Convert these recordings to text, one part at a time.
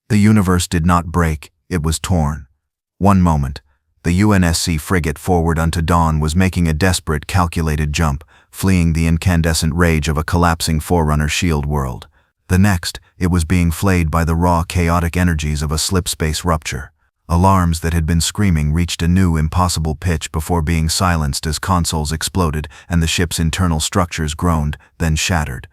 The universe did not break, it was torn. One moment, the UNSC frigate Forward Unto Dawn was making a desperate, calculated jump, fleeing the incandescent rage of a collapsing Forerunner Shield World. The next, it was being flayed by the raw, chaotic energies of a Slipspace rupture. Alarms that had been screaming reached a new, impossible pitch before being silenced as consoles exploded and the ship's internal structures groaned, then shattered.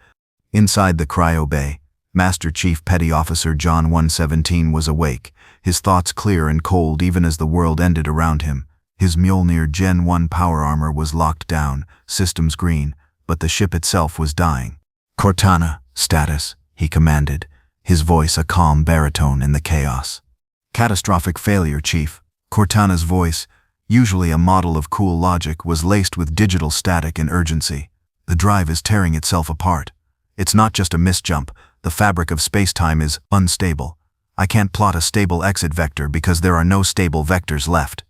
Inside the cryo-bay, Master Chief Petty Officer John 117 was awake, his thoughts clear and cold even as the world ended around him. His Mjolnir GEN1 power armor was locked down, systems green, but the ship itself was dying. "Cortana, status," he commanded, his voice a calm baritone in the chaos. "Catastrophic failure, Chief." Cortana's voice, usually a model of cool logic, was laced with digital static and urgency. "The drive is tearing itself apart. It's not just a misjump. The fabric of spacetime is unstable. I can't plot a stable exit vector because there are no stable vectors left."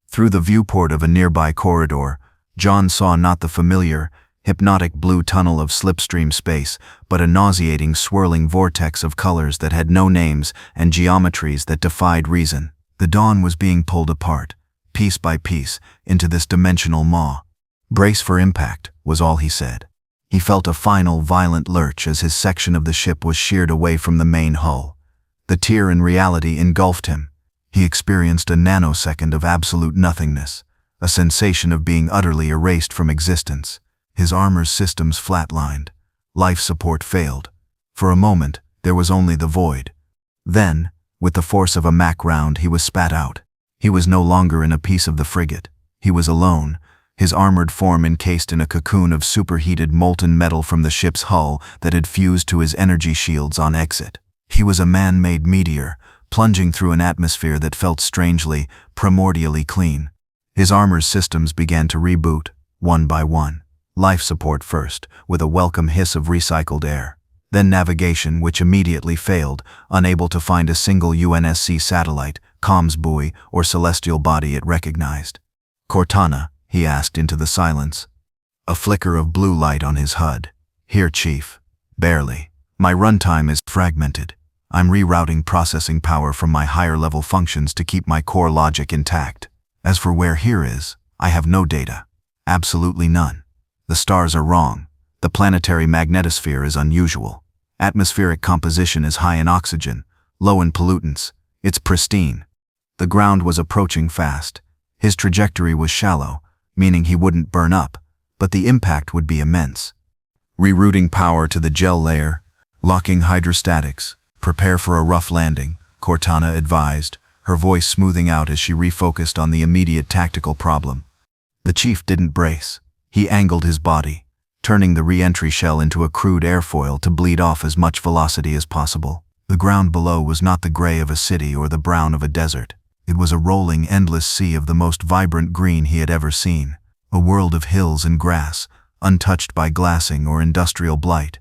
Through the viewport of a nearby corridor, John saw not the familiar, hypnotic blue tunnel of slipstream space, but a nauseating, swirling vortex of colors that had no names and geometries that defied reason. The dawn was being pulled apart, piece by piece, into this dimensional maw. "Brace for impact," was all he said. He felt a final, violent lurch as his section of the ship was sheared away from the main hull. The tear in reality engulfed him. He experienced a nanosecond of absolute nothingness, a sensation of being utterly erased from existence. His armor's systems flatlined. Life support failed. For a moment, there was only the void. Then, with the force of a Mach round, he was spat out. He was no longer in a piece of the frigate. He was alone, his armored form encased in a cocoon of superheated molten metal from the ship's hull that had fused to his energy shields on exit. He was a man-made meteor, plunging through an atmosphere that felt strangely, primordially clean. His armor's systems began to reboot, one by one. Life support first, with a welcome hiss of recycled air. Then navigation, which immediately failed, unable to find a single UNSC satellite, comms buoy, or celestial body it recognized. "Cortana?" he asked into the silence. A flicker of blue light on his HUD. "Here, Chief." "Barely. My runtime is fragmented. I'm rerouting processing power from my higher-level functions to keep my core logic intact. As for where here is, I have no data. Absolutely none. The stars are wrong. The planetary magnetosphere is unusual. Atmospheric composition is high in oxygen, low in pollutants. It's pristine." The ground was approaching fast. His trajectory was shallow, meaning he wouldn't burn up, but the impact would be immense. "Rerouting power to the gel layer, locking hydrostatics. Prepare for a rough landing," Cortana advised, her voice smoothing out as she refocused on the immediate tactical problem. The Chief didn't brace. He angled his body, turning the re-entry shell into a crude airfoil to bleed off as much velocity as possible. The ground below was not the gray of a city or the brown of a desert. It was a rolling, endless sea of the most vibrant green he had ever seen, a world of hills and grass, untouched by glassing or industrial blight.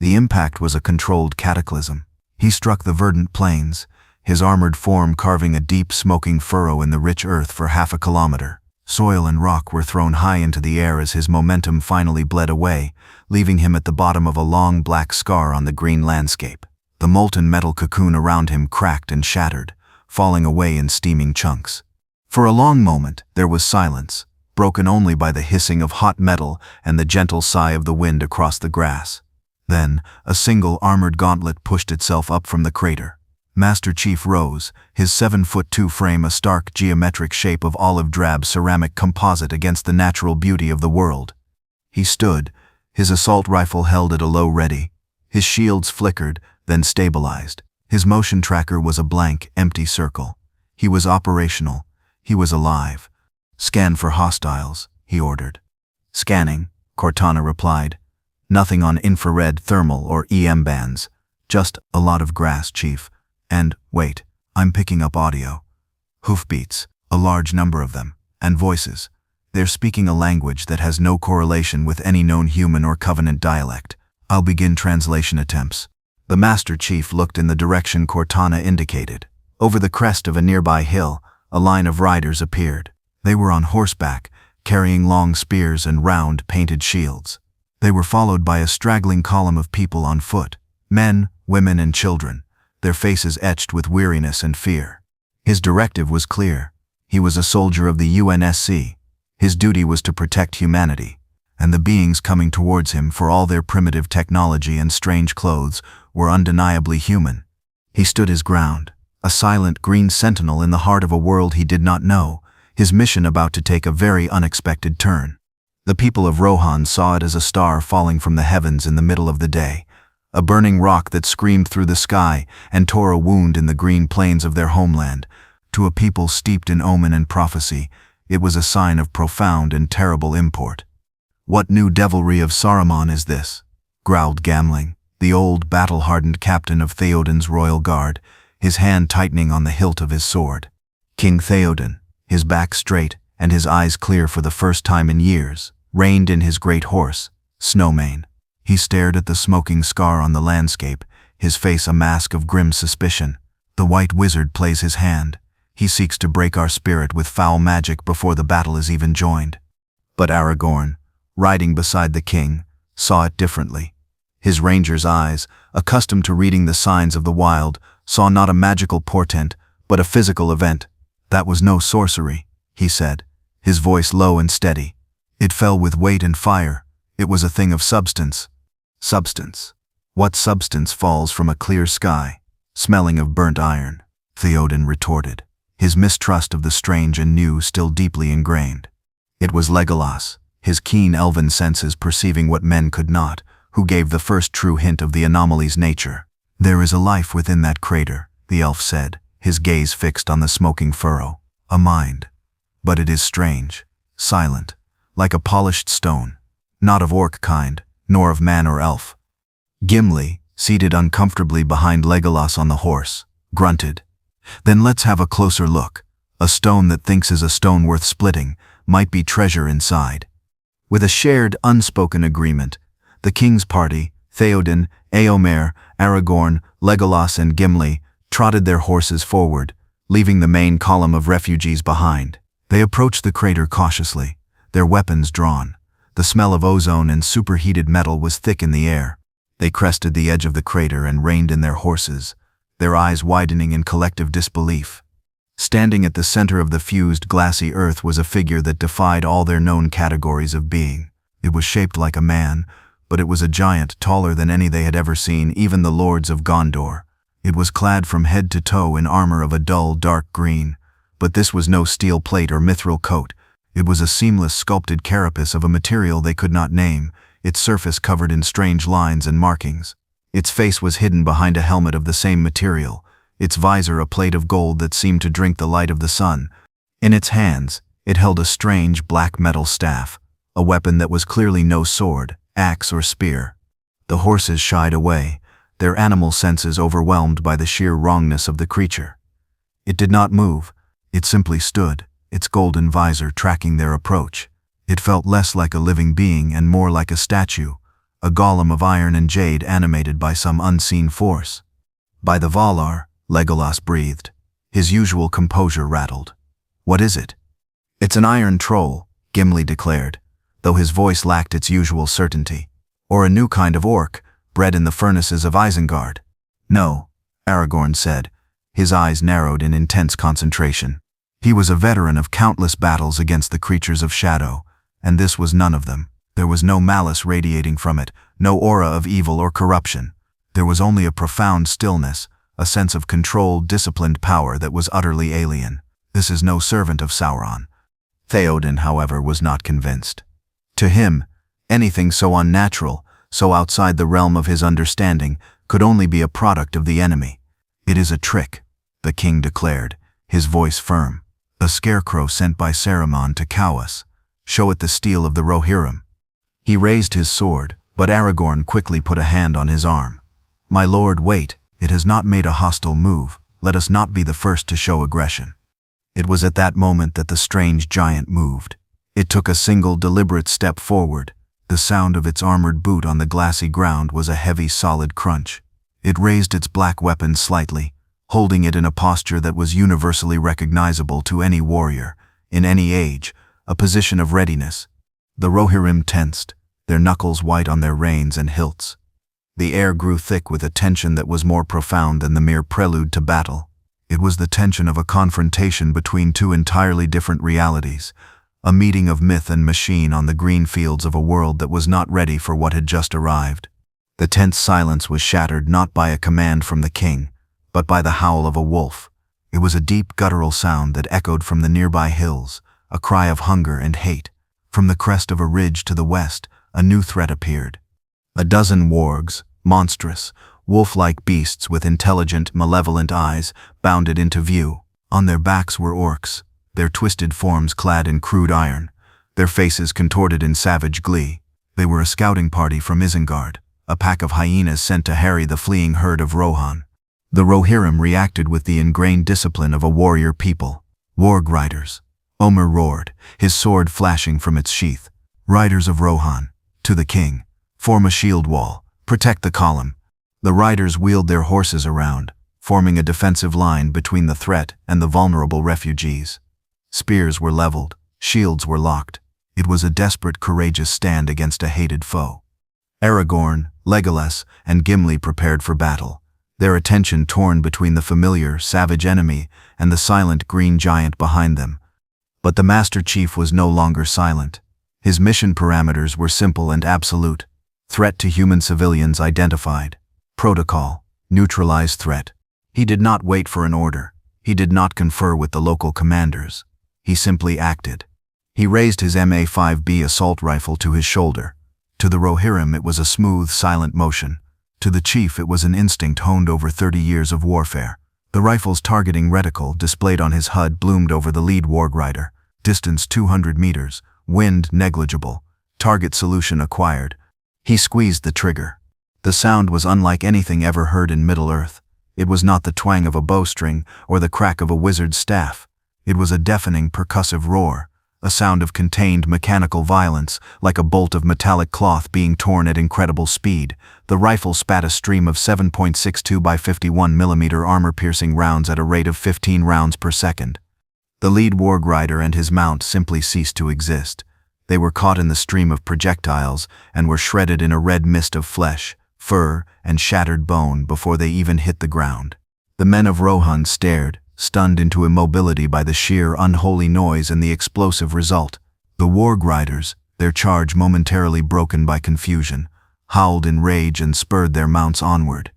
The impact was a controlled cataclysm. He struck the verdant plains, his armored form carving a deep, smoking furrow in the rich earth for half a kilometer. Soil and rock were thrown high into the air as his momentum finally bled away, leaving him at the bottom of a long black scar on the green landscape. The molten metal cocoon around him cracked and shattered, falling away in steaming chunks. For a long moment, there was silence, broken only by the hissing of hot metal and the gentle sigh of the wind across the grass. Then, a single armored gauntlet pushed itself up from the crater. Master Chief rose, his 7'2" frame a stark geometric shape of olive-drab ceramic composite against the natural beauty of the world. He stood, his assault rifle held at a low ready. His shields flickered, then stabilized. His motion tracker was a blank, empty circle. He was operational. He was alive. "Scan for hostiles," he ordered. "Scanning," Cortana replied. "Nothing on infrared, thermal, or EM bands. Just a lot of grass, Chief. And, wait, I'm picking up audio. Hoofbeats, a large number of them, and voices. They're speaking a language that has no correlation with any known human or Covenant dialect. I'll begin translation attempts." The Master Chief looked in the direction Cortana indicated. Over the crest of a nearby hill, a line of riders appeared. They were on horseback, carrying long spears and round, painted shields. They were followed by a straggling column of people on foot, men, women, and children. their faces etched with weariness and fear. His directive was clear. He was a soldier of the UNSC. His duty was to protect humanity, and the beings coming towards him, for all their primitive technology and strange clothes, were undeniably human. He stood his ground, a silent green sentinel in the heart of a world he did not know, his mission about to take a very unexpected turn. The people of Rohan saw it as a star falling from the heavens in the middle of the day, a burning rock that screamed through the sky and tore a wound in the green plains of their homeland. To a people steeped in omen and prophecy, it was a sign of profound and terrible import. "What new devilry of Saruman is this?" growled Gamling, the old battle-hardened captain of Theoden's royal guard, his hand tightening on the hilt of his sword. King Theoden, his back straight and his eyes clear for the first time in years, reined in his great horse, Snowmane. He stared at the smoking scar on the landscape, his face a mask of grim suspicion. "The White Wizard plays his hand. He seeks to break our spirit with foul magic before the battle is even joined." But Aragorn, riding beside the king, saw it differently. His ranger's eyes, accustomed to reading the signs of the wild, saw not a magical portent, but a physical event. "That was no sorcery," he said, his voice low and steady. "It fell with weight and fire. It was a thing of substance." "Substance? What substance falls from a clear sky, smelling of burnt iron?" Theoden retorted, his mistrust of the strange and new still deeply ingrained. It was Legolas, his keen elven senses perceiving what men could not, who gave the first true hint of the anomaly's nature. "There is a life within that crater," the elf said, his gaze fixed on the smoking furrow. "A mind. But it is strange, silent, like a polished stone, not of orc kind, nor of man or elf." Gimli, seated uncomfortably behind Legolas on the horse, grunted. "Then let's have a closer look. A stone that thinks is a stone worth splitting might be treasure inside." With a shared, unspoken agreement, the king's party, Theoden, Éomer, Aragorn, Legolas and Gimli, trotted their horses forward, leaving the main column of refugees behind. They approached the crater cautiously, their weapons drawn. The smell of ozone and superheated metal was thick in the air. They crested the edge of the crater and reined in their horses, their eyes widening in collective disbelief. Standing at the center of the fused, glassy earth was a figure that defied all their known categories of being. It was shaped like a man, but it was a giant taller than any they had ever seen, even the lords of Gondor. It was clad from head to toe in armor of a dull, dark green, but this was no steel plate or mithril coat. It was a seamless, sculpted carapace of a material they could not name, its surface covered in strange lines and markings. Its face was hidden behind a helmet of the same material, its visor a plate of gold that seemed to drink the light of the sun. In its hands, it held a strange black metal staff, a weapon that was clearly no sword, axe or spear. The horses shied away, their animal senses overwhelmed by the sheer wrongness of the creature. It did not move, it simply stood, its golden visor tracking their approach. It felt less like a living being and more like a statue, a golem of iron and jade animated by some unseen force. "By the Valar," Legolas breathed, his usual composure rattled. "What is it?" "It's an iron troll," Gimli declared, though his voice lacked its usual certainty. "Or a new kind of orc, bred in the furnaces of Isengard." "No," Aragorn said, his eyes narrowed in intense concentration. He was a veteran of countless battles against the creatures of shadow, and this was none of them. There was no malice radiating from it, no aura of evil or corruption. There was only a profound stillness, a sense of controlled, disciplined power that was utterly alien. "This is no servant of Sauron." Theoden, however, was not convinced. To him, anything so unnatural, so outside the realm of his understanding, could only be a product of the enemy. "It is a trick," the king declared, his voice firm. "A scarecrow sent by Saruman to cow us. Show it the steel of the Rohirrim." He raised his sword, but Aragorn quickly put a hand on his arm. "My lord, wait. It has not made a hostile move. Let us not be the first to show aggression." It was at that moment that the strange giant moved. It took a single, deliberate step forward. The sound of its armored boot on the glassy ground was a heavy, solid crunch. It raised its black weapon slightly, holding it in a posture that was universally recognizable to any warrior, in any age, a position of readiness. The Rohirrim tensed, their knuckles white on their reins and hilts. The air grew thick with a tension that was more profound than the mere prelude to battle. It was the tension of a confrontation between two entirely different realities, a meeting of myth and machine on the green fields of a world that was not ready for what had just arrived. The tense silence was shattered not by a command from the king, but by the howl of a wolf. It was a deep guttural sound that echoed from the nearby hills, a cry of hunger and hate. From the crest of a ridge to the west, a new threat appeared. A dozen wargs, monstrous, wolf-like beasts with intelligent, malevolent eyes, bounded into view. On their backs were orcs, their twisted forms clad in crude iron, their faces contorted in savage glee. They were a scouting party from Isengard, a pack of hyenas sent to harry the fleeing herd of Rohan. The Rohirrim reacted with the ingrained discipline of a warrior people. Warg riders. Omer roared, his sword flashing from its sheath. Riders of Rohan, to the king. Form a shield wall. Protect the column. The riders wheeled their horses around, forming a defensive line between the threat and the vulnerable refugees. Spears were leveled, shields were locked. It was a desperate, courageous stand against a hated foe. Aragorn, Legolas, and Gimli prepared for battle, their attention torn between the familiar, savage enemy and the silent green giant behind them. But the Master Chief was no longer silent. His mission parameters were simple and absolute. Threat to human civilians identified. Protocol, neutralize threat. He did not wait for an order. He did not confer with the local commanders. He simply acted. He raised his MA-5B assault rifle to his shoulder. To the Rohirrim it was a smooth, silent motion. To the chief it was an instinct honed over 30 years of warfare. The rifle's targeting reticle displayed on his HUD bloomed over the lead warg rider. Distance 200 meters, wind negligible, target solution acquired. He squeezed the trigger. The sound was unlike anything ever heard in Middle-earth. It was not the twang of a bowstring or the crack of a wizard's staff. It was a deafening, percussive roar, a sound of contained mechanical violence, like a bolt of metallic cloth being torn at incredible speed. The rifle spat a stream of 7.62 by 51 mm armor-piercing rounds at a rate of 15 rounds per second. The lead warg rider and his mount simply ceased to exist. They were caught in the stream of projectiles and were shredded in a red mist of flesh, fur, and shattered bone before they even hit the ground. The men of Rohan stared, stunned into immobility by the sheer, unholy noise and the explosive result. The warg riders, their charge momentarily broken by confusion, howled in rage and spurred their mounts onward.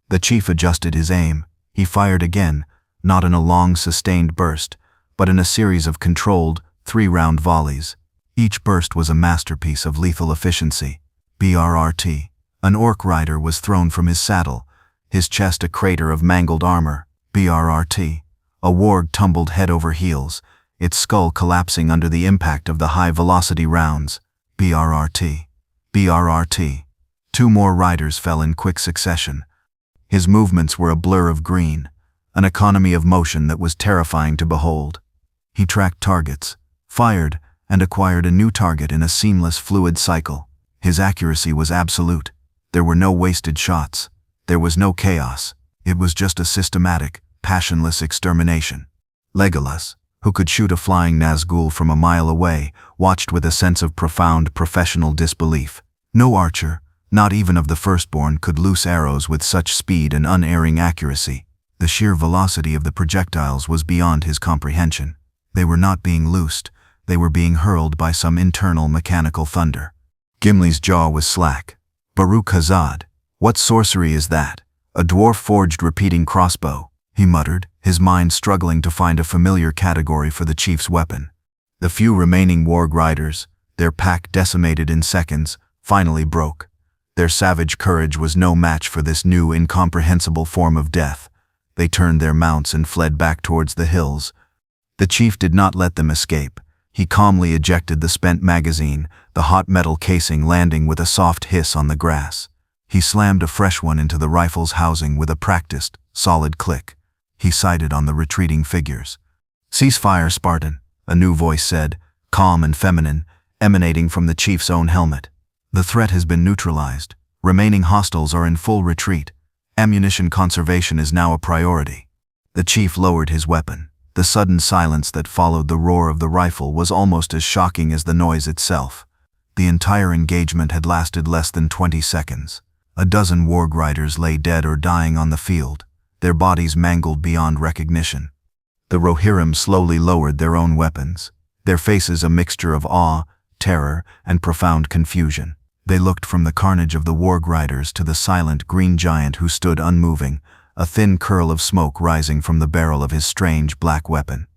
The chief adjusted his aim. He fired again, not in a long, sustained burst, but in a series of controlled, 3-round volleys. Each burst was a masterpiece of lethal efficiency. BRRT. An orc rider was thrown from his saddle, his chest a crater of mangled armor. BRRT. A warg tumbled head over heels, its skull collapsing under the impact of the high-velocity rounds. BRRT. BRRT. 2 more riders fell in quick succession. His movements were a blur of green, an economy of motion that was terrifying to behold. He tracked targets, fired, and acquired a new target in a seamless, fluid cycle. His accuracy was absolute. There were no wasted shots. There was no chaos. It was just a systematic, passionless extermination. Legolas, who could shoot a flying Nazgul from a mile away, watched with a sense of profound professional disbelief. No archer, not even of the firstborn, could loose arrows with such speed and unerring accuracy. The sheer velocity of the projectiles was beyond his comprehension. They were not being loosed. They were being hurled by some internal mechanical thunder. Gimli's jaw was slack. Baruch Hazad, what sorcery is that? A dwarf-forged repeating crossbow, he muttered, his mind struggling to find a familiar category for the chief's weapon. The few remaining warg riders, their pack decimated in seconds, finally broke. Their savage courage was no match for this new, incomprehensible form of death. They turned their mounts and fled back towards the hills. The chief did not let them escape. He calmly ejected the spent magazine, the hot metal casing landing with a soft hiss on the grass. He slammed a fresh one into the rifle's housing with a practiced, solid click. He sighted on the retreating figures. "Cease fire, Spartan," a new voice said, calm and feminine, emanating from the chief's own helmet. "The threat has been neutralized. Remaining hostiles are in full retreat. Ammunition conservation is now a priority." The chief lowered his weapon. The sudden silence that followed the roar of the rifle was almost as shocking as the noise itself. The entire engagement had lasted less than 20 seconds. A dozen warg riders lay dead or dying on the field, their bodies mangled beyond recognition. The Rohirrim slowly lowered their own weapons, their faces a mixture of awe, terror, and profound confusion. They looked from the carnage of the warg riders to the silent green giant who stood unmoving, a thin curl of smoke rising from the barrel of his strange black weapon.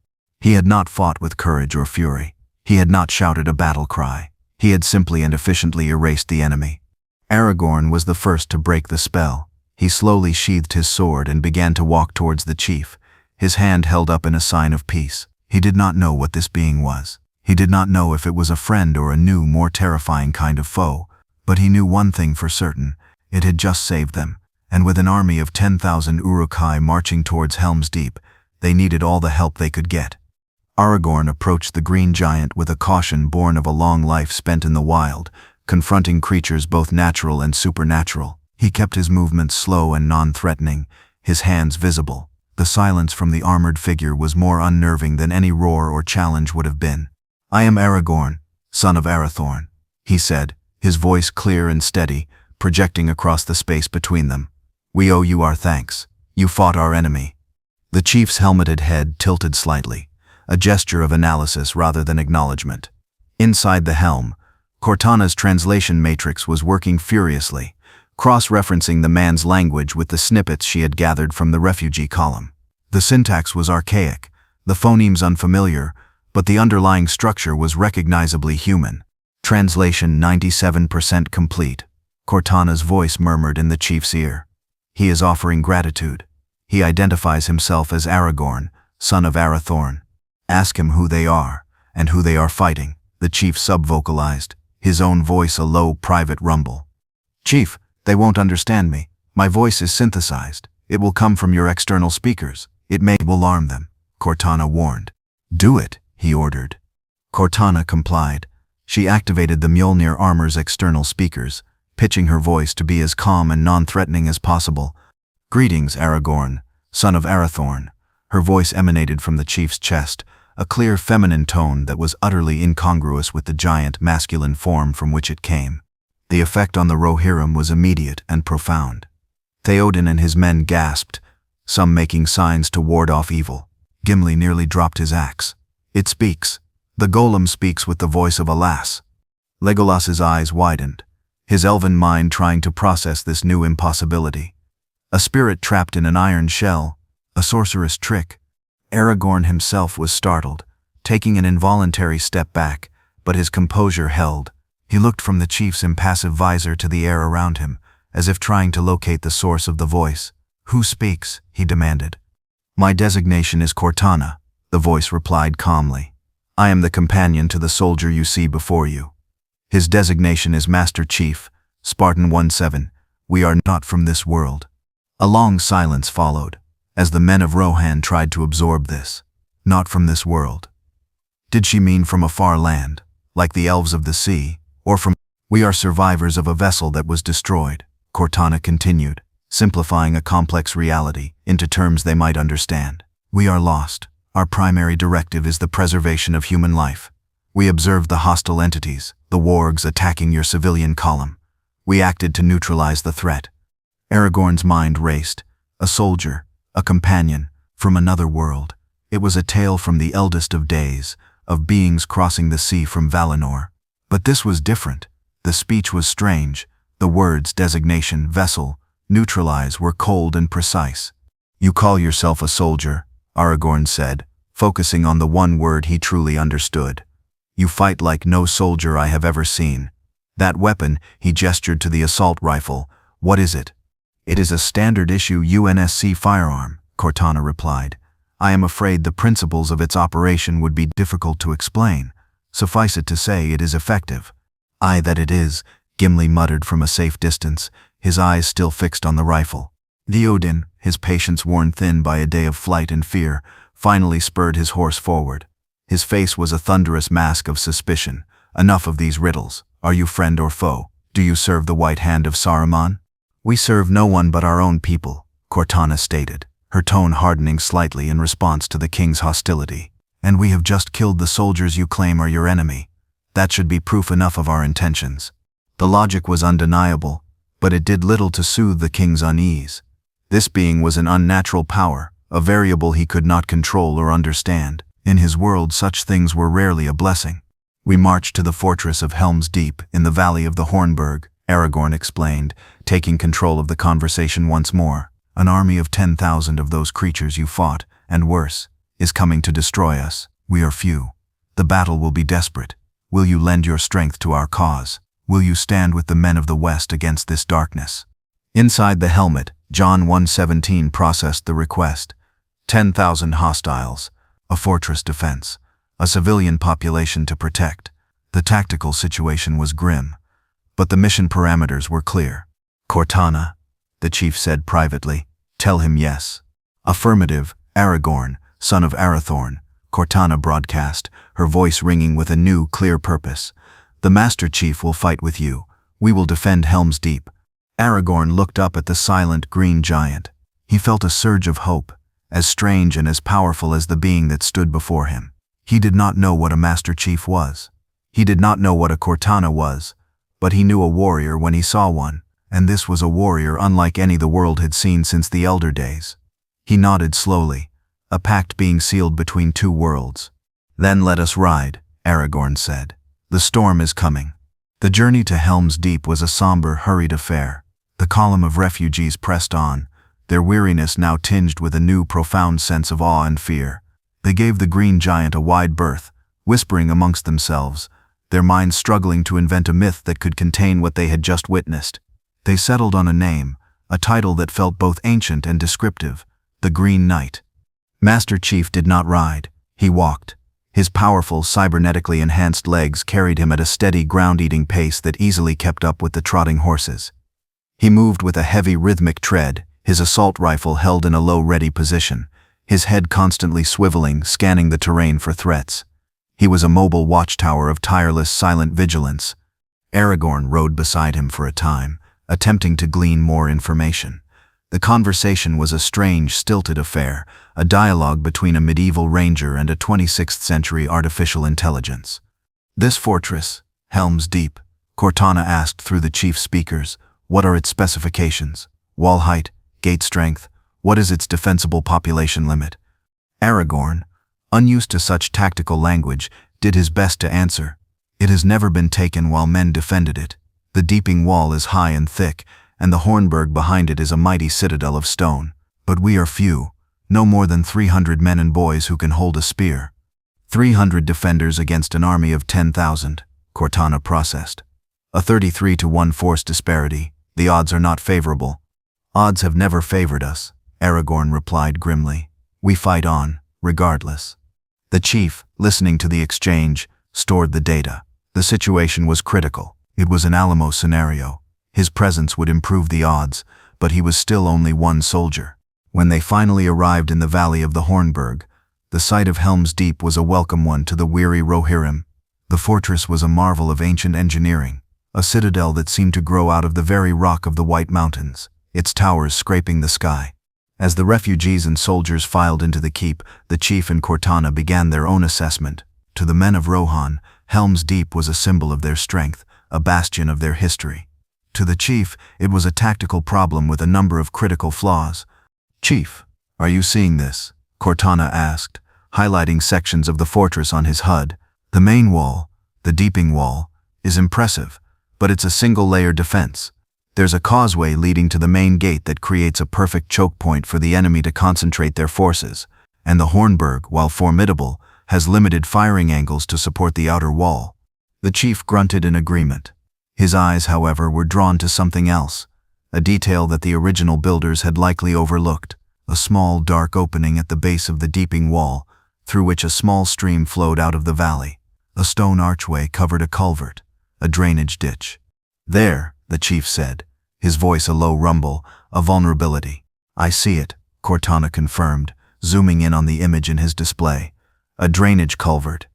He had not fought with courage or fury. He had not shouted a battle cry. He had simply and efficiently erased the enemy. Aragorn was the first to break the spell. He slowly sheathed his sword and began to walk towards the chief, his hand held up in a sign of peace. He did not know what this being was. He did not know if it was a friend or a new, more terrifying kind of foe, but he knew one thing for certain: it had just saved them, and with an army of 10,000 Uruk-hai marching towards Helm's Deep, they needed all the help they could get. Aragorn approached the green giant with a caution born of a long life spent in the wild, confronting creatures both natural and supernatural. He kept his movements slow and non-threatening, his hands visible. The silence from the armored figure was more unnerving than any roar or challenge would have been. "I am Aragorn, son of Arathorn," he said, his voice clear and steady, projecting across the space between them. "We owe you our thanks. You fought our enemy." The chief's helmeted head tilted slightly, a gesture of analysis rather than acknowledgement. Inside the helm, Cortana's translation matrix was working furiously, cross-referencing the man's language with the snippets she had gathered from the refugee column. The syntax was archaic, the phonemes unfamiliar, but the underlying structure was recognizably human. Translation 97% complete. Cortana's voice murmured in the chief's ear. "He is offering gratitude. He identifies himself as Aragorn, son of Arathorn. Ask him who they are, and who they are fighting," the chief sub-vocalized, his own voice a low, private rumble. "Chief, they won't understand me. My voice is synthesized. It will come from your external speakers. It may alarm them," Cortana warned. "Do it," he ordered. Cortana complied. She activated the Mjolnir armor's external speakers, pitching her voice to be as calm and non-threatening as possible. "Greetings, Aragorn, son of Arathorn." Her voice emanated from the chief's chest, a clear feminine tone that was utterly incongruous with the giant masculine form from which it came. The effect on the Rohirrim was immediate and profound. Theoden and his men gasped, some making signs to ward off evil. Gimli nearly dropped his axe. "It speaks. The golem speaks with the voice of a lass." Legolas's eyes widened, his elven mind trying to process this new impossibility. A spirit trapped in an iron shell, a sorceress trick. Aragorn himself was startled, taking an involuntary step back, but his composure held. He looked from the chief's impassive visor to the air around him, as if trying to locate the source of the voice. "Who speaks?" he demanded. "My designation is Cortana," the voice replied calmly. "I am the companion to the soldier you see before you. His designation is Master Chief, Spartan 17. We are not from this world." A long silence followed, as the men of Rohan tried to absorb this. Not from this world. Did she mean from a far land, like the elves of the sea, or from— "We are survivors of a vessel that was destroyed," Cortana continued, simplifying a complex reality into terms they might understand. "We are lost. Our primary directive is the preservation of human life. We observed the hostile entities, the wargs attacking your civilian column. We acted to neutralize the threat." Aragorn's mind raced. A soldier, a companion, from another world. It was a tale from the eldest of days, of beings crossing the sea from Valinor. But this was different. The speech was strange. The words, designation, vessel, neutralize, were cold and precise. "You call yourself a soldier," Aragorn said, focusing on the one word he truly understood. "You fight like no soldier I have ever seen. That weapon," he gestured to the assault rifle, "what is it?" "It is a standard-issue UNSC firearm," Cortana replied. "I am afraid the principles of its operation would be difficult to explain. Suffice it to say it is effective." "Aye, that it is," Gimli muttered from a safe distance, his eyes still fixed on the rifle. Theoden, his patience worn thin by a day of flight and fear, finally spurred his horse forward. His face was a thunderous mask of suspicion. "Enough of these riddles. Are you friend or foe? Do you serve the White Hand of Saruman?" "We serve no one but our own people," Cortana stated, her tone hardening slightly in response to the king's hostility. "And we have just killed the soldiers you claim are your enemy. That should be proof enough of our intentions." The logic was undeniable. but it did little to soothe the king's unease. This being was an unnatural power, a variable he could not control or understand. In his world, such things were rarely a blessing. We marched to the fortress of Helm's Deep, in the valley of the Hornburg, Aragorn explained, taking control of the conversation once more. An army of 10,000 of those creatures you fought, and worse, is coming to destroy us. We are few. The battle will be desperate. Will you lend your strength to our cause? Will you stand with the men of the West against this darkness? Inside the helmet, John 1:17 processed the request. 10,000 hostiles, a fortress defense, a civilian population to protect. The tactical situation was grim, but the mission parameters were clear. Cortana, the chief said privately. Tell him yes. Affirmative, Aragorn, son of Arathorn, Cortana broadcast, her voice ringing with a new, clear purpose. The Master Chief will fight with you. We will defend Helm's Deep. Aragorn looked up at the silent green giant. He felt a surge of hope, as strange and as powerful as the being that stood before him. He did not know what a Master Chief was. He did not know what a Cortana was, but he knew a warrior when he saw one, and this was a warrior unlike any the world had seen since the Elder Days. He nodded slowly, a pact being sealed between two worlds. Then let us ride, Aragorn said. The storm is coming. The journey to Helm's Deep was a somber, hurried affair. The column of refugees pressed on, their weariness now tinged with a new, profound sense of awe and fear. They gave the green giant a wide berth, whispering amongst themselves, their minds struggling to invent a myth that could contain what they had just witnessed. They settled on a name, a title that felt both ancient and descriptive, the Green Knight. Master Chief did not ride, he walked. His powerful, cybernetically enhanced legs carried him at a steady, ground-eating pace that easily kept up with the trotting horses. He moved with a heavy, rhythmic tread, his assault rifle held in a low, ready position, his head constantly swiveling, scanning the terrain for threats. He was a mobile watchtower of tireless, silent vigilance. Aragorn rode beside him for a time, attempting to glean more information. The conversation was a strange, stilted affair, a dialogue between a medieval ranger and a 26th-century artificial intelligence. This fortress, Helm's Deep, Cortana asked through the chief's speakers. What are its specifications? Wall height, gate strength, what is its defensible population limit? Aragorn, unused to such tactical language, did his best to answer. It has never been taken while men defended it. The deeping wall is high and thick, and the Hornburg behind it is a mighty citadel of stone. But we are few, no more than 300 men and boys who can hold a spear. 300 defenders against an army of 10,000, Cortana processed. A 33-to-1 force disparity. The odds are not favorable. Odds have never favored us, Aragorn replied grimly. We fight on, regardless. The chief, listening to the exchange, stored the data. The situation was critical. It was an Alamo scenario. His presence would improve the odds, but he was still only one soldier. When they finally arrived in the valley of the Hornburg, the sight of Helm's Deep was a welcome one to the weary Rohirrim. The fortress was a marvel of ancient engineering, a citadel that seemed to grow out of the very rock of the White Mountains, its towers scraping the sky. As the refugees and soldiers filed into the keep, the chief and Cortana began their own assessment. To the men of Rohan, Helm's Deep was a symbol of their strength, a bastion of their history. To the chief, it was a tactical problem with a number of critical flaws. Chief, are you seeing this? Cortana asked, highlighting sections of the fortress on his HUD. The main wall, the deeping wall, is impressive, but it's a single-layer defense. There's a causeway leading to the main gate that creates a perfect choke point for the enemy to concentrate their forces, and the Hornburg, while formidable, has limited firing angles to support the outer wall. The chief grunted in agreement. His eyes, however, were drawn to something else, a detail that the original builders had likely overlooked, a small, dark opening at the base of the deeping wall, through which a small stream flowed out of the valley. A stone archway covered a culvert, a drainage ditch. There, the chief said, his voice a low rumble, a vulnerability. I see it, Cortana confirmed, zooming in on the image in his display. A drainage culvert.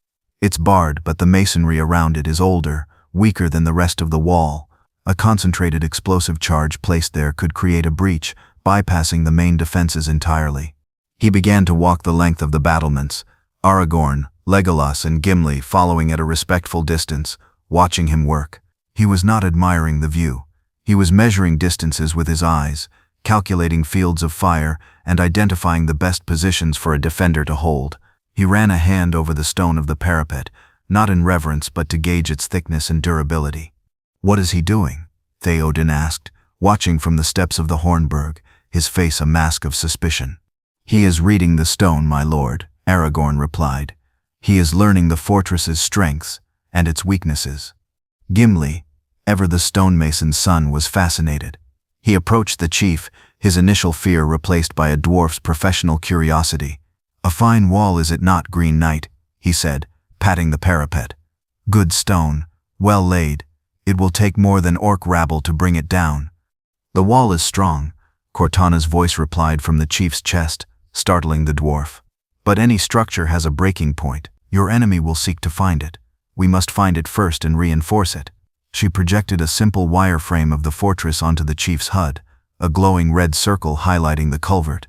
It's barred, but the masonry around it is older, weaker than the rest of the wall. A concentrated explosive charge placed there could create a breach, bypassing the main defenses entirely. He began to walk the length of the battlements, Aragorn, Legolas, and Gimli following at a respectful distance, watching him work. He was not admiring the view. He was measuring distances with his eyes, calculating fields of fire, and identifying the best positions for a defender to hold. He ran a hand over the stone of the parapet, not in reverence but to gauge its thickness and durability. "What is he doing?" Theoden asked, watching from the steps of the Hornburg, his face a mask of suspicion. "He is reading the stone, my lord," Aragorn replied. "He is learning the fortress's strengths and its weaknesses." Gimli, ever the stonemason's son, was fascinated. He approached the chief, his initial fear replaced by a dwarf's professional curiosity. "A fine wall, is it not, Green Knight?" he said, patting the parapet. "Good stone, well laid. It will take more than orc rabble to bring it down." "The wall is strong," Cortana's voice replied from the chief's chest, startling the dwarf. "But any structure has a breaking point. Your enemy will seek to find it. We must find it first and reinforce it." She projected a simple wireframe of the fortress onto the chief's HUD, a glowing red circle highlighting the culvert.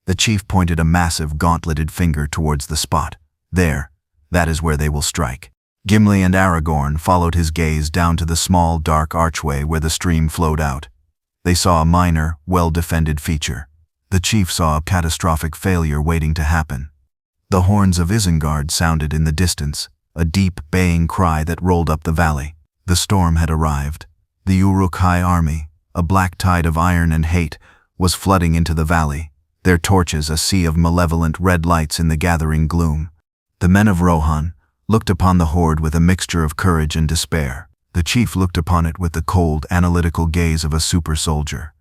The chief pointed a massive, gauntleted finger towards the spot. "There, that is where they will strike." Gimli and Aragorn followed his gaze down to the small, dark archway where the stream flowed out. They saw a minor, well-defended feature. The chief saw a catastrophic failure waiting to happen. The horns of Isengard sounded in the distance, a deep, baying cry that rolled up the valley. The storm had arrived. The Uruk-hai army, a black tide of iron and hate, was flooding into the valley, their torches a sea of malevolent red lights in the gathering gloom. The men of Rohan looked upon the horde with a mixture of courage and despair. The chief looked upon it with the cold, analytical gaze of a super soldier.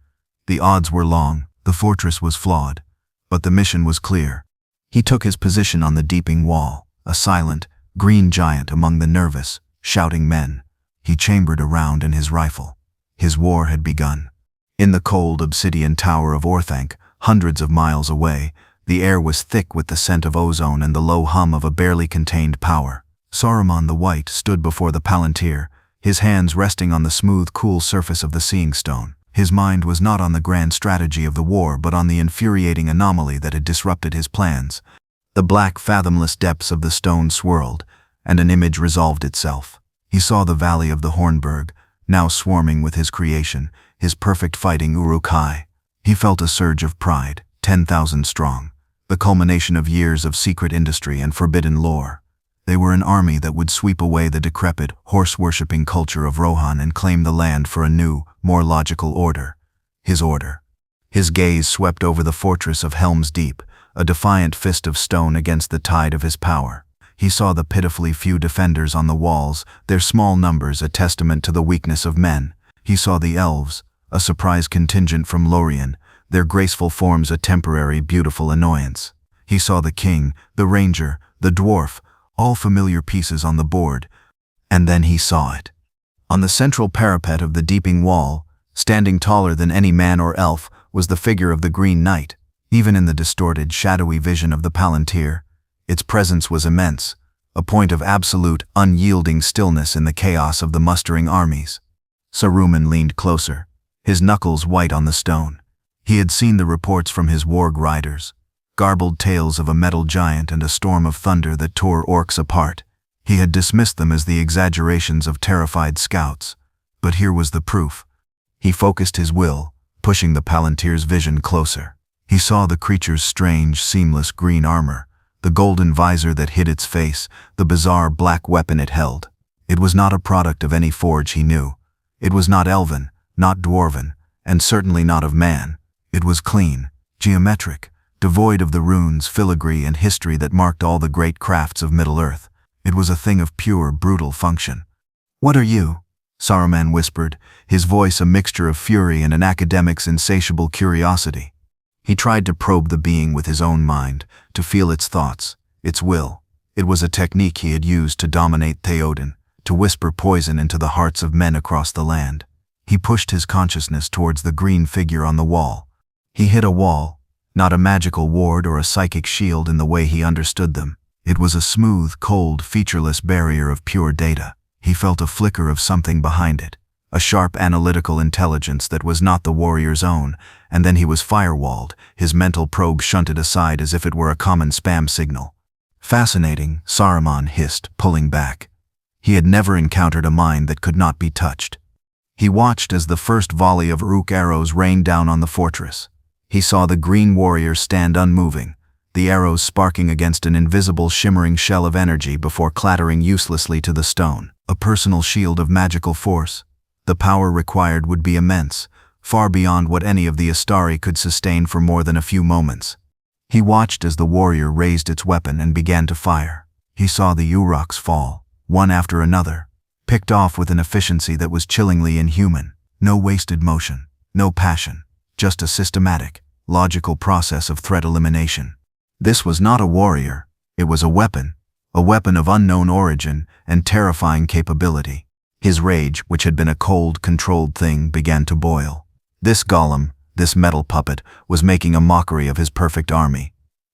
The odds were long, the fortress was flawed, but the mission was clear. He took his position on the deeping wall, a silent, green giant among the nervous, shouting men. He chambered a round in his rifle. His war had begun. In the cold obsidian tower of Orthanc, hundreds of miles away, the air was thick with the scent of ozone and the low hum of a barely contained power. Saruman the White stood before the Palantir, his hands resting on the smooth, cool surface of the Seeing Stone. His mind was not on the grand strategy of the war but on the infuriating anomaly that had disrupted his plans. The black, fathomless depths of the stone swirled, and an image resolved itself. He saw the valley of the Hornburg, now swarming with his creation, his perfect fighting Uruk-hai. He felt a surge of pride, 10,000 strong, the culmination of years of secret industry and forbidden lore. They were an army that would sweep away the decrepit, horse-worshipping culture of Rohan and claim the land for a new, more logical order. His order. His gaze swept over the fortress of Helm's Deep, a defiant fist of stone against the tide of his power. He saw the pitifully few defenders on the walls, their small numbers a testament to the weakness of men. He saw the elves, a surprise contingent from Lorien, their graceful forms a temporary, beautiful annoyance. He saw the king, the ranger, the dwarf, all familiar pieces on the board. And then he saw it. On the central parapet of the deeping wall, standing taller than any man or elf, was the figure of the Green Knight. Even in the distorted, shadowy vision of the Palantir, its presence was immense, a point of absolute, unyielding stillness in the chaos of the mustering armies. Saruman leaned closer, his knuckles white on the stone. He had seen the reports from his warg riders, garbled tales of a metal giant and a storm of thunder that tore orcs apart. He had dismissed them as the exaggerations of terrified scouts. But here was the proof. He focused his will, pushing the Palantir's vision closer. He saw the creature's strange, seamless green armor, the golden visor that hid its face, the bizarre black weapon it held. It was not a product of any forge he knew. It was not elven, not dwarven, and certainly not of man. It was clean, geometric, devoid of the runes, filigree, and history that marked all the great crafts of Middle-earth. It was a thing of pure, brutal function. "What are you?" Saruman whispered, his voice a mixture of fury and an academic's insatiable curiosity. He tried to probe the being with his own mind, to feel its thoughts, its will. It was a technique he had used to dominate Theoden, to whisper poison into the hearts of men across the land. He pushed his consciousness towards the green figure on the wall. He hit a wall, not a magical ward or a psychic shield in the way he understood them. It was a smooth, cold, featureless barrier of pure data. He felt a flicker of something behind it, a sharp analytical intelligence that was not the warrior's own, and then he was firewalled, his mental probe shunted aside as if it were a common spam signal. "Fascinating," Saruman hissed, pulling back. He had never encountered a mind that could not be touched. He watched as the first volley of Uruk arrows rained down on the fortress. He saw the green warrior stand unmoving, the arrows sparking against an invisible shimmering shell of energy before clattering uselessly to the stone. A personal shield of magical force. The power required would be immense, far beyond what any of the Astari could sustain for more than a few moments. He watched as the warrior raised its weapon and began to fire. He saw the Uruks fall, one after another, picked off with an efficiency that was chillingly inhuman. No wasted motion, no passion, just a systematic, logical process of threat elimination. This was not a warrior, it was a weapon of unknown origin and terrifying capability. His rage, which had been a cold, controlled thing, began to boil. This golem, this metal puppet, was making a mockery of his perfect army.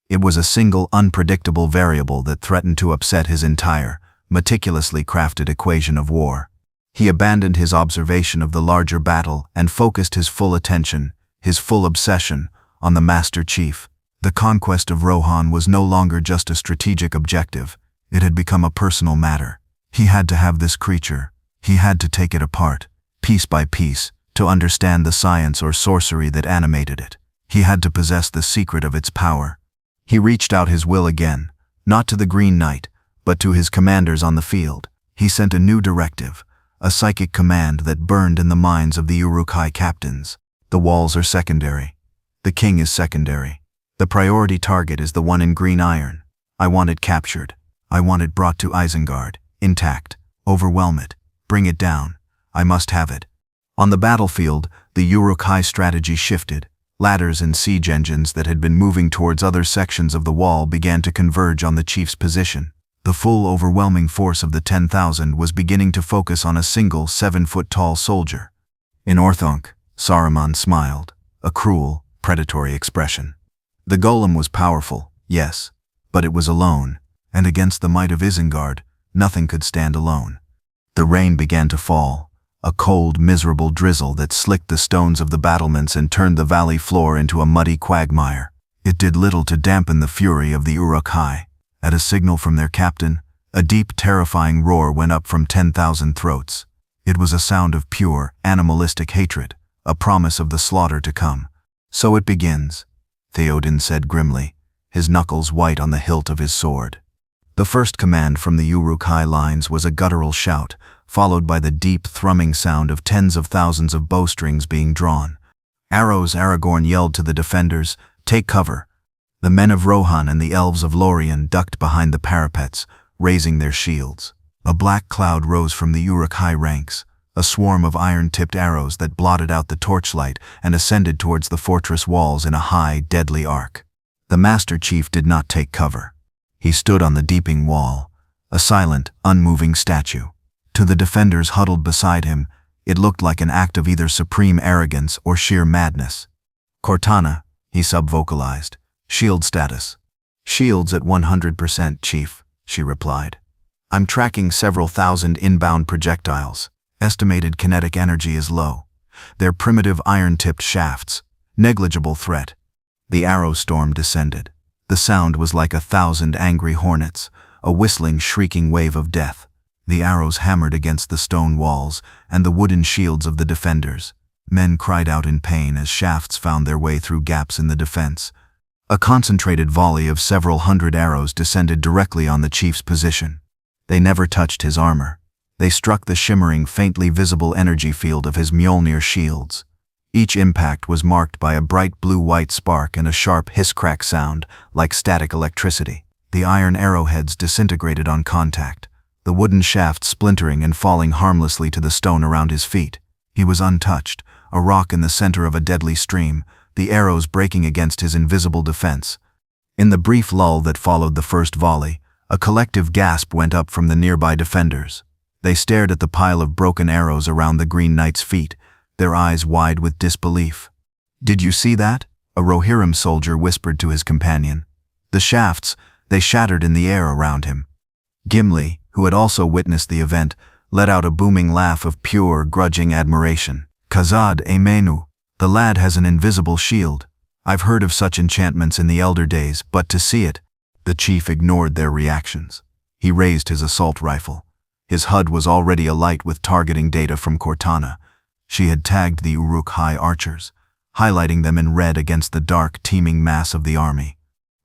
It was a single, unpredictable variable that threatened to upset his entire, meticulously crafted equation of war. He abandoned his observation of the larger battle and focused his full attention, his full obsession, on the Master Chief. The conquest of Rohan was no longer just a strategic objective. It had become a personal matter. He had to have this creature. He had to take it apart, piece by piece, to understand the science or sorcery that animated it. He had to possess the secret of its power. He reached out his will again, not to the Green Knight, but to his commanders on the field. He sent a new directive, a psychic command that burned in the minds of the Uruk-hai captains. The walls are secondary. The king is secondary. The priority target is the one in green iron. I want it captured. I want it brought to Isengard, intact. Overwhelm it. Bring it down. I must have it. On the battlefield, the Uruk-hai strategy shifted. Ladders and siege engines that had been moving towards other sections of the wall began to converge on the chief's position. The full overwhelming force of the 10,000 was beginning to focus on a single 7-foot-tall soldier. In Orthanc, Saruman smiled, a cruel, predatory expression. The golem was powerful, yes, but it was alone, and against the might of Isengard, nothing could stand alone. The rain began to fall, a cold, miserable drizzle that slicked the stones of the battlements and turned the valley floor into a muddy quagmire. It did little to dampen the fury of the Uruk-hai. At a signal from their captain, a deep, terrifying roar went up from 10,000 throats. It was a sound of pure, animalistic hatred, a promise of the slaughter to come. So it begins, Theoden said grimly, his knuckles white on the hilt of his sword. The first command from the Uruk-hai lines was a guttural shout, followed by the deep, thrumming sound of tens of thousands of bowstrings being drawn. Arrows, Aragorn yelled to the defenders, "Take cover." The men of Rohan and the elves of Lorien ducked behind the parapets, raising their shields. A black cloud rose from the Uruk-hai ranks, a swarm of iron-tipped arrows that blotted out the torchlight and ascended towards the fortress walls in a high, deadly arc. The Master Chief did not take cover. He stood on the deeping wall, a silent, unmoving statue. To the defenders huddled beside him, it looked like an act of either supreme arrogance or sheer madness. "Cortana," he sub-vocalized. "Shield status." "Shields at 100%, Chief," she replied. "I'm tracking several thousand inbound projectiles. Estimated kinetic energy is low. They're primitive iron-tipped shafts. Negligible threat." The arrow storm descended. The sound was like 1,000 angry hornets, a whistling, shrieking wave of death. The arrows hammered against the stone walls and the wooden shields of the defenders. Men cried out in pain as shafts found their way through gaps in the defense. A concentrated volley of several hundred arrows descended directly on the chief's position. They never touched his armor. They struck the shimmering, faintly visible energy field of his Mjolnir shields. Each impact was marked by a bright blue-white spark and a sharp hiss-crack sound, like static electricity. The iron arrowheads disintegrated on contact, the wooden shafts splintering and falling harmlessly to the stone around his feet. He was untouched, a rock in the center of a deadly stream, the arrows breaking against his invisible defense. In the brief lull that followed the first volley, a collective gasp went up from the nearby defenders. They stared at the pile of broken arrows around the Green Knight's feet, their eyes wide with disbelief. "Did you see that?" a Rohirrim soldier whispered to his companion. The shafts, they shattered in the air around him. Gimli, who had also witnessed the event, let out a booming laugh of pure, grudging admiration. "Khazad Emenu, the lad has an invisible shield. I've heard of such enchantments in the elder days, but to see it..." The chief ignored their reactions. He raised his assault rifle. His HUD was already alight with targeting data from Cortana. She had tagged the Uruk-hai archers, highlighting them in red against the dark, teeming mass of the army.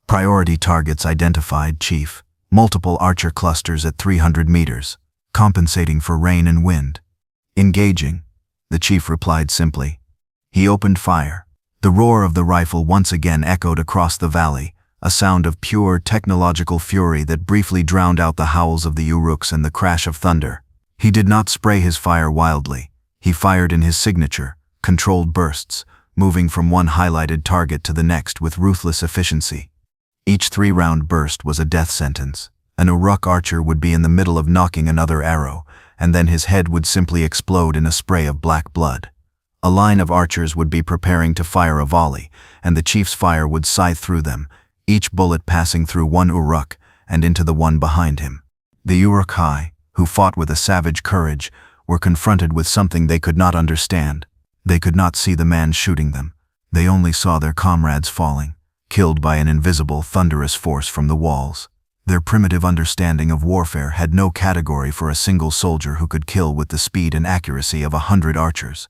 Priority targets identified, Chief. Multiple archer clusters at 300 meters, compensating for rain and wind. Engaging, the chief replied simply. He opened fire. The roar of the rifle once again echoed across the valley, a sound of pure technological fury that briefly drowned out the howls of the Uruks and the crash of thunder. He did not spray his fire wildly. He fired in his signature, controlled bursts, moving from one highlighted target to the next with ruthless efficiency. Each 3-round burst was a death sentence. An Uruk archer would be in the middle of knocking another arrow, and then his head would simply explode in a spray of black blood. A line of archers would be preparing to fire a volley, and the chief's fire would scythe through them, each bullet passing through one Uruk and into the one behind him. The Uruk-hai, who fought with a savage courage, were confronted with something they could not understand. They could not see the man shooting them. They only saw their comrades falling, killed by an invisible, thunderous force from the walls. Their primitive understanding of warfare had no category for a single soldier who could kill with the speed and accuracy of 100 archers.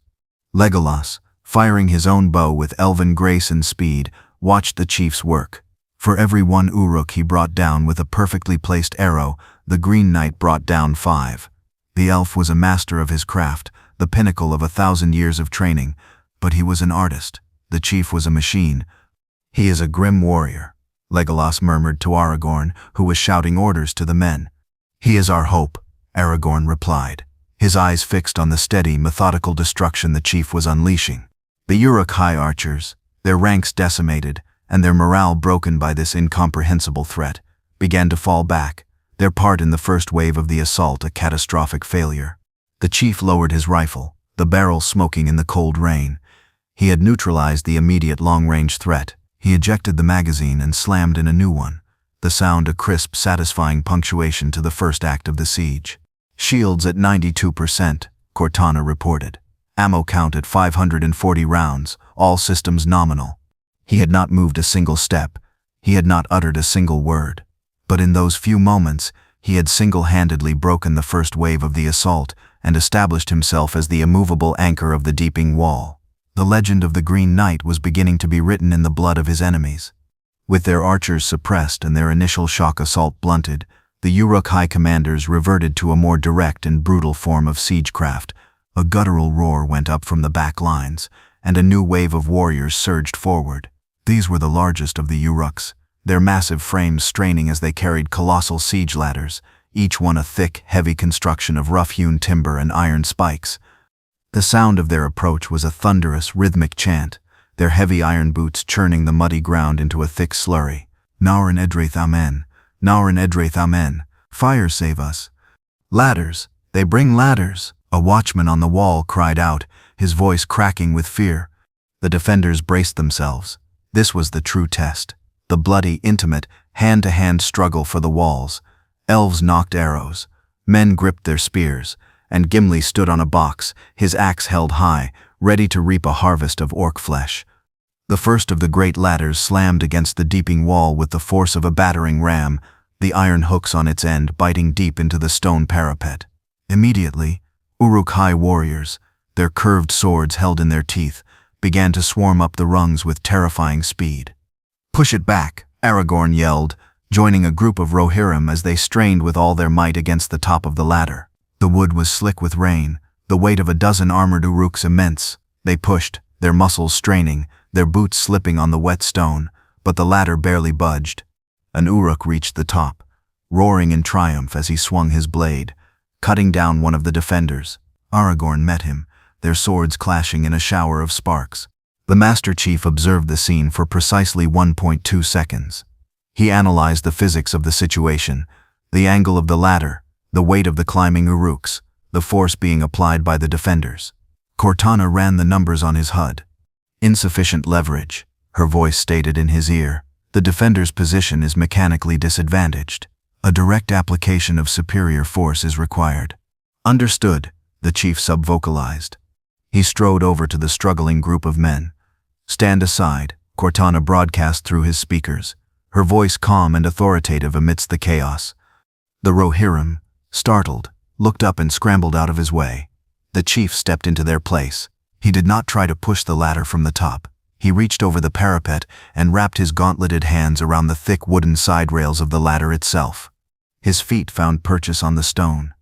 Legolas, firing his own bow with elven grace and speed, watched the chief's work. For every one Uruk he brought down with a perfectly placed arrow, the Green Knight brought down 5. The elf was a master of his craft, the pinnacle of 1,000 years of training, but he was an artist. The chief was a machine. He is a grim warrior, Legolas murmured to Aragorn, who was shouting orders to the men. He is our hope, Aragorn replied, his eyes fixed on the steady, methodical destruction the chief was unleashing. The Uruk-hai archers, their ranks decimated, and their morale broken by this incomprehensible threat, began to fall back, their part in the first wave of the assault a catastrophic failure. The chief lowered his rifle, the barrel smoking in the cold rain. He had neutralized the immediate long-range threat. He ejected the magazine and slammed in a new one, the sound a crisp, satisfying punctuation to the first act of the siege. Shields at 92%, Cortana reported. Ammo count at 540 rounds, all systems nominal. He had not moved a single step. He had not uttered a single word. But in those few moments, he had single-handedly broken the first wave of the assault and established himself as the immovable anchor of the deeping wall. The legend of the Green Knight was beginning to be written in the blood of his enemies. With their archers suppressed and their initial shock assault blunted, the Uruk-hai commanders reverted to a more direct and brutal form of siegecraft. A guttural roar went up from the back lines, and a new wave of warriors surged forward. These were the largest of the Uruks, their massive frames straining as they carried colossal siege ladders, each one a thick, heavy construction of rough-hewn timber and iron spikes. The sound of their approach was a thunderous, rhythmic chant, their heavy iron boots churning the muddy ground into a thick slurry. Naurin Edraith Amen, Naurin Edraith Amen, fire save us. Ladders, they bring ladders, a watchman on the wall cried out, his voice cracking with fear. The defenders braced themselves. This was the true test. The bloody, intimate, hand-to-hand struggle for the walls. Elves knocked arrows. Men gripped their spears, and Gimli stood on a box, his axe held high, ready to reap a harvest of orc flesh. The first of the great ladders slammed against the deeping wall with the force of a battering ram, the iron hooks on its end biting deep into the stone parapet. Immediately, Uruk-hai warriors, their curved swords held in their teeth, began to swarm up the rungs with terrifying speed. "Push it back," Aragorn yelled, joining a group of Rohirrim as they strained with all their might against the top of the ladder. The wood was slick with rain, the weight of a dozen armored Uruks immense. They pushed, their muscles straining, their boots slipping on the wet stone, but the ladder barely budged. An Uruk reached the top, roaring in triumph as he swung his blade, cutting down one of the defenders. Aragorn met him, their swords clashing in a shower of sparks. The Master Chief observed the scene for precisely 1.2 seconds. He analyzed the physics of the situation, the angle of the ladder, the weight of the climbing Uruks, the force being applied by the defenders. Cortana ran the numbers on his HUD. Insufficient leverage, her voice stated in his ear. The defender's position is mechanically disadvantaged. A direct application of superior force is required. Understood, the chief subvocalized. He strode over to the struggling group of men. Stand aside, Cortana broadcast through his speakers, her voice calm and authoritative amidst the chaos. The Rohirrim, startled, looked up and scrambled out of his way. The chief stepped into their place. He did not try to push the ladder from the top. He reached over the parapet and wrapped his gauntleted hands around the thick wooden side rails of the ladder itself. His feet found purchase on the stone.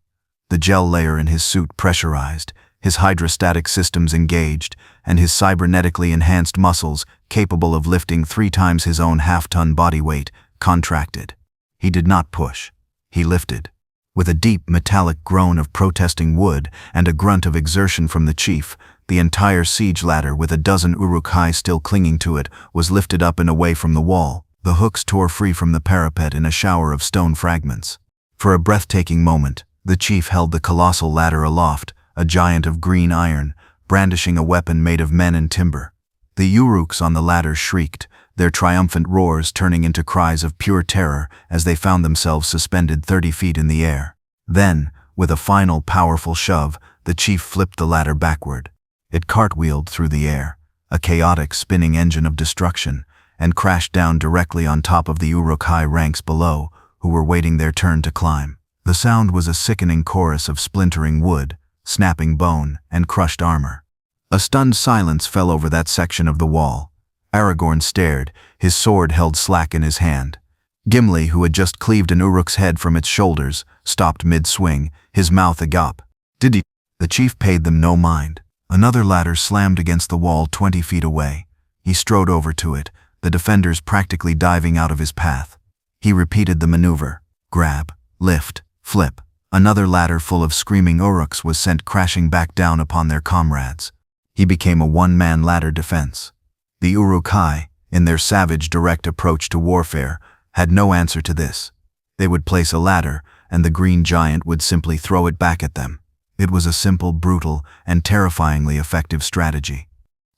The gel layer in his suit pressurized, his hydrostatic systems engaged, and his cybernetically enhanced muscles, capable of lifting 3 times his own half-ton body weight, contracted. He did not push. He lifted. With a deep metallic groan of protesting wood and a grunt of exertion from the chief, the entire siege ladder, with a dozen Uruk-hai still clinging to it, was lifted up and away from the wall. The hooks tore free from the parapet in a shower of stone fragments. For a breathtaking moment, the chief held the colossal ladder aloft, a giant of green iron, brandishing a weapon made of men and timber. The Uruks on the ladder shrieked, their triumphant roars turning into cries of pure terror as they found themselves suspended 30 feet in the air. Then, with a final powerful shove, the chief flipped the ladder backward. It cartwheeled through the air, a chaotic spinning engine of destruction, and crashed down directly on top of the Uruk-hai ranks below, who were waiting their turn to climb. The sound was a sickening chorus of splintering wood, snapping bone, and crushed armor. A stunned silence fell over that section of the wall. Aragorn stared, his sword held slack in his hand. Gimli, who had just cleaved an Uruk's head from its shoulders, stopped mid-swing, his mouth agape. Did he? The chief paid them no mind. Another ladder slammed against the wall 20 feet away. He strode over to it, the defenders practically diving out of his path. He repeated the maneuver. Grab, lift, flip. Another ladder full of screaming Uruks was sent crashing back down upon their comrades. He became a one-man ladder defense. The Uruk-hai, in their savage direct approach to warfare, had no answer to this. They would place a ladder, and the green giant would simply throw it back at them. It was a simple, brutal, and terrifyingly effective strategy.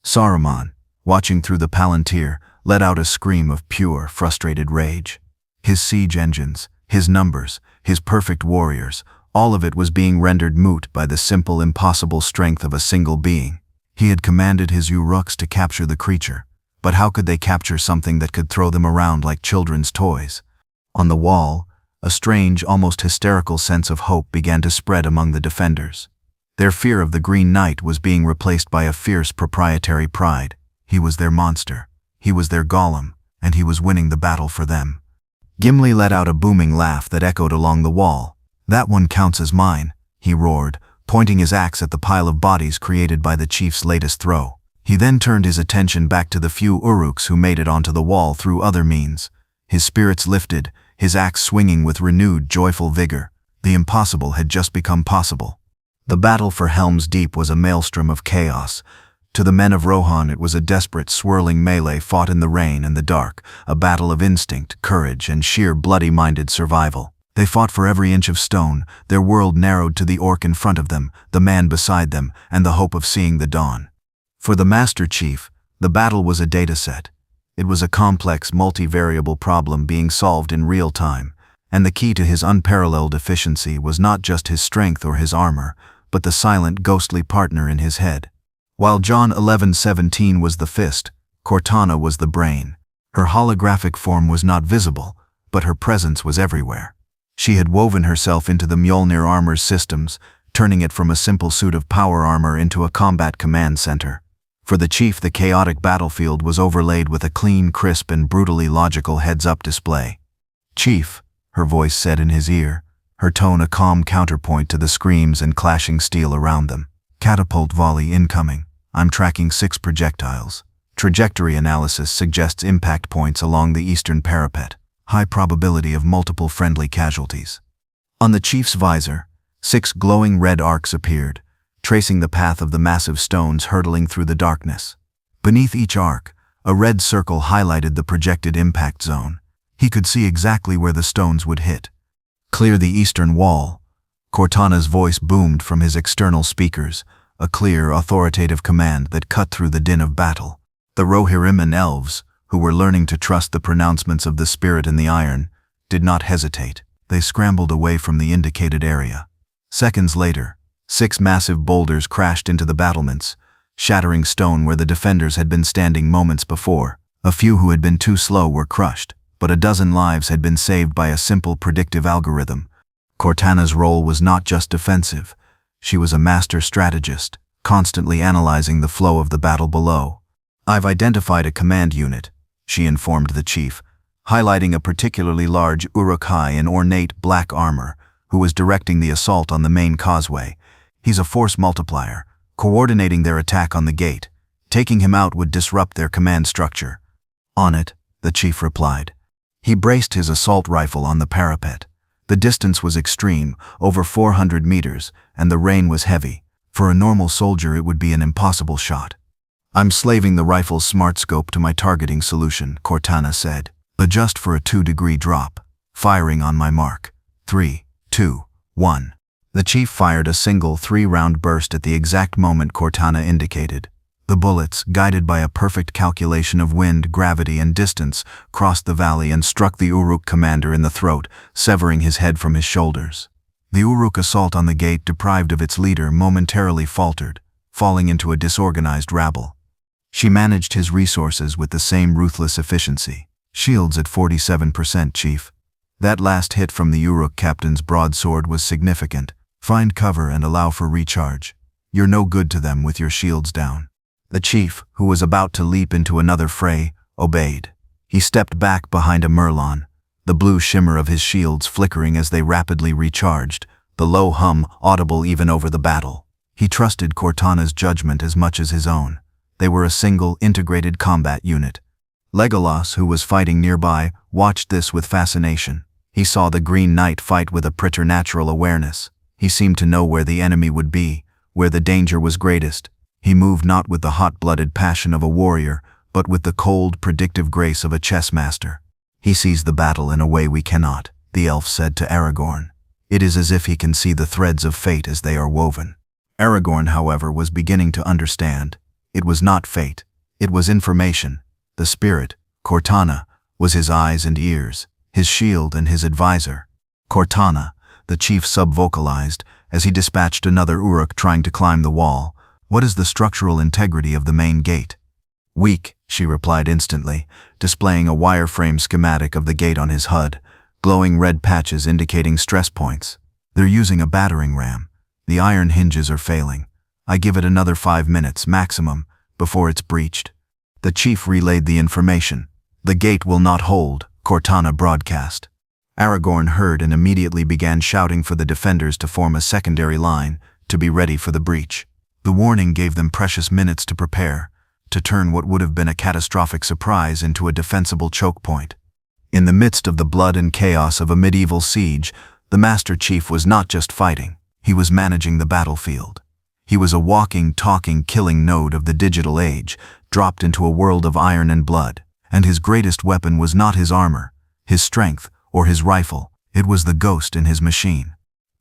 Saruman, watching through the palantir, let out a scream of pure, frustrated rage. His siege engines, his numbers, his perfect warriors, all of it was being rendered moot by the simple, impossible strength of a single being. He had commanded his Uruks to capture the creature, but how could they capture something that could throw them around like children's toys? On the wall, a strange, almost hysterical sense of hope began to spread among the defenders. Their fear of the Green Knight was being replaced by a fierce proprietary pride. He was their monster, he was their golem, and he was winning the battle for them. Gimli let out a booming laugh that echoed along the wall. "That one counts as mine," he roared, pointing his axe at the pile of bodies created by the chief's latest throw. He then turned his attention back to the few Uruks who made it onto the wall through other means. His spirits lifted, his axe swinging with renewed, joyful vigor. The impossible had just become possible. The battle for Helm's Deep was a maelstrom of chaos. To the men of Rohan it was a desperate, swirling melee fought in the rain and the dark, a battle of instinct, courage, and sheer bloody-minded survival. They fought for every inch of stone, their world narrowed to the orc in front of them, the man beside them, and the hope of seeing the dawn. For the Master Chief, the battle was a dataset. It was a complex, multivariable problem being solved in real time, and the key to his unparalleled efficiency was not just his strength or his armor, but the silent, ghostly partner in his head. While John 11:17 was the fist, Cortana was the brain. Her holographic form was not visible, but her presence was everywhere. She had woven herself into the Mjolnir armor's systems, turning it from a simple suit of power armor into a combat command center. For the chief, the chaotic battlefield was overlaid with a clean, crisp, and brutally logical heads-up display. "Chief," her voice said in his ear, her tone a calm counterpoint to the screams and clashing steel around them. "Catapult volley incoming. I'm tracking 6 projectiles. Trajectory analysis suggests impact points along the eastern parapet. High probability of multiple friendly casualties." On the chief's visor, 6 glowing red arcs appeared, tracing the path of the massive stones hurtling through the darkness. Beneath each arc, a red circle highlighted the projected impact zone. He could see exactly where the stones would hit. "Clear the eastern wall." Cortana's voice boomed from his external speakers, a clear, authoritative command that cut through the din of battle. The Rohirrim and elves, who were learning to trust the pronouncements of the spirit in the iron, did not hesitate. They scrambled away from the indicated area. Seconds later, 6 massive boulders crashed into the battlements, shattering stone where the defenders had been standing moments before. A few who had been too slow were crushed, but a dozen lives had been saved by a simple predictive algorithm. Cortana's role was not just defensive. She was a master strategist, constantly analyzing the flow of the battle below. "I've identified a command unit," she informed the chief, highlighting a particularly large Uruk-hai in ornate black armor, who was directing the assault on the main causeway. "He's a force multiplier, coordinating their attack on the gate. Taking him out would disrupt their command structure." "On it," the chief replied. He braced his assault rifle on the parapet. The distance was extreme, over 400 meters, and the rain was heavy. For a normal soldier, it would be an impossible shot. "I'm slaving the rifle's smart scope to my targeting solution," Cortana said. "Adjust for a 2-degree drop. Firing on my mark. 3, 2, 1. The chief fired a single 3-round burst at the exact moment Cortana indicated. The bullets, guided by a perfect calculation of wind, gravity, and distance, crossed the valley and struck the Uruk commander in the throat, severing his head from his shoulders. The Uruk assault on the gate, deprived of its leader, momentarily faltered, falling into a disorganized rabble. She managed his resources with the same ruthless efficiency. "Shields at 47%, Chief." That last hit from the Uruk captain's broadsword was significant. "Find cover and allow for recharge. You're no good to them with your shields down." The chief, who was about to leap into another fray, obeyed. He stepped back behind a Merlon, the blue shimmer of his shields flickering as they rapidly recharged, the low hum audible even over the battle. He trusted Cortana's judgment as much as his own. They were a single, integrated combat unit. Legolas, who was fighting nearby, watched this with fascination. He saw the Green Knight fight with a preternatural awareness. He seemed to know where the enemy would be, where the danger was greatest. He moved not with the hot-blooded passion of a warrior, but with the cold, predictive grace of a chess master. "He sees the battle in a way we cannot," the elf said to Aragorn. "It is as if he can see the threads of fate as they are woven." Aragorn, however, was beginning to understand. It was not fate. It was information. The spirit, Cortana, was his eyes and ears, his shield and his advisor. "Cortana," the chief sub-vocalized, as he dispatched another Uruk trying to climb the wall. "What is the structural integrity of the main gate?" "Weak," she replied instantly, displaying a wireframe schematic of the gate on his HUD, glowing red patches indicating stress points. "They're using a battering ram. The iron hinges are failing. I give it another 5 minutes, maximum, before it's breached." The chief relayed the information. "The gate will not hold," Cortana broadcast. Aragorn heard and immediately began shouting for the defenders to form a secondary line, to be ready for the breach. The warning gave them precious minutes to prepare, to turn what would have been a catastrophic surprise into a defensible choke point. In the midst of the blood and chaos of a medieval siege, the Master Chief was not just fighting, he was managing the battlefield. He was a walking, talking, killing node of the digital age, dropped into a world of iron and blood, and his greatest weapon was not his armor, his strength, or his rifle, it was the ghost in his machine.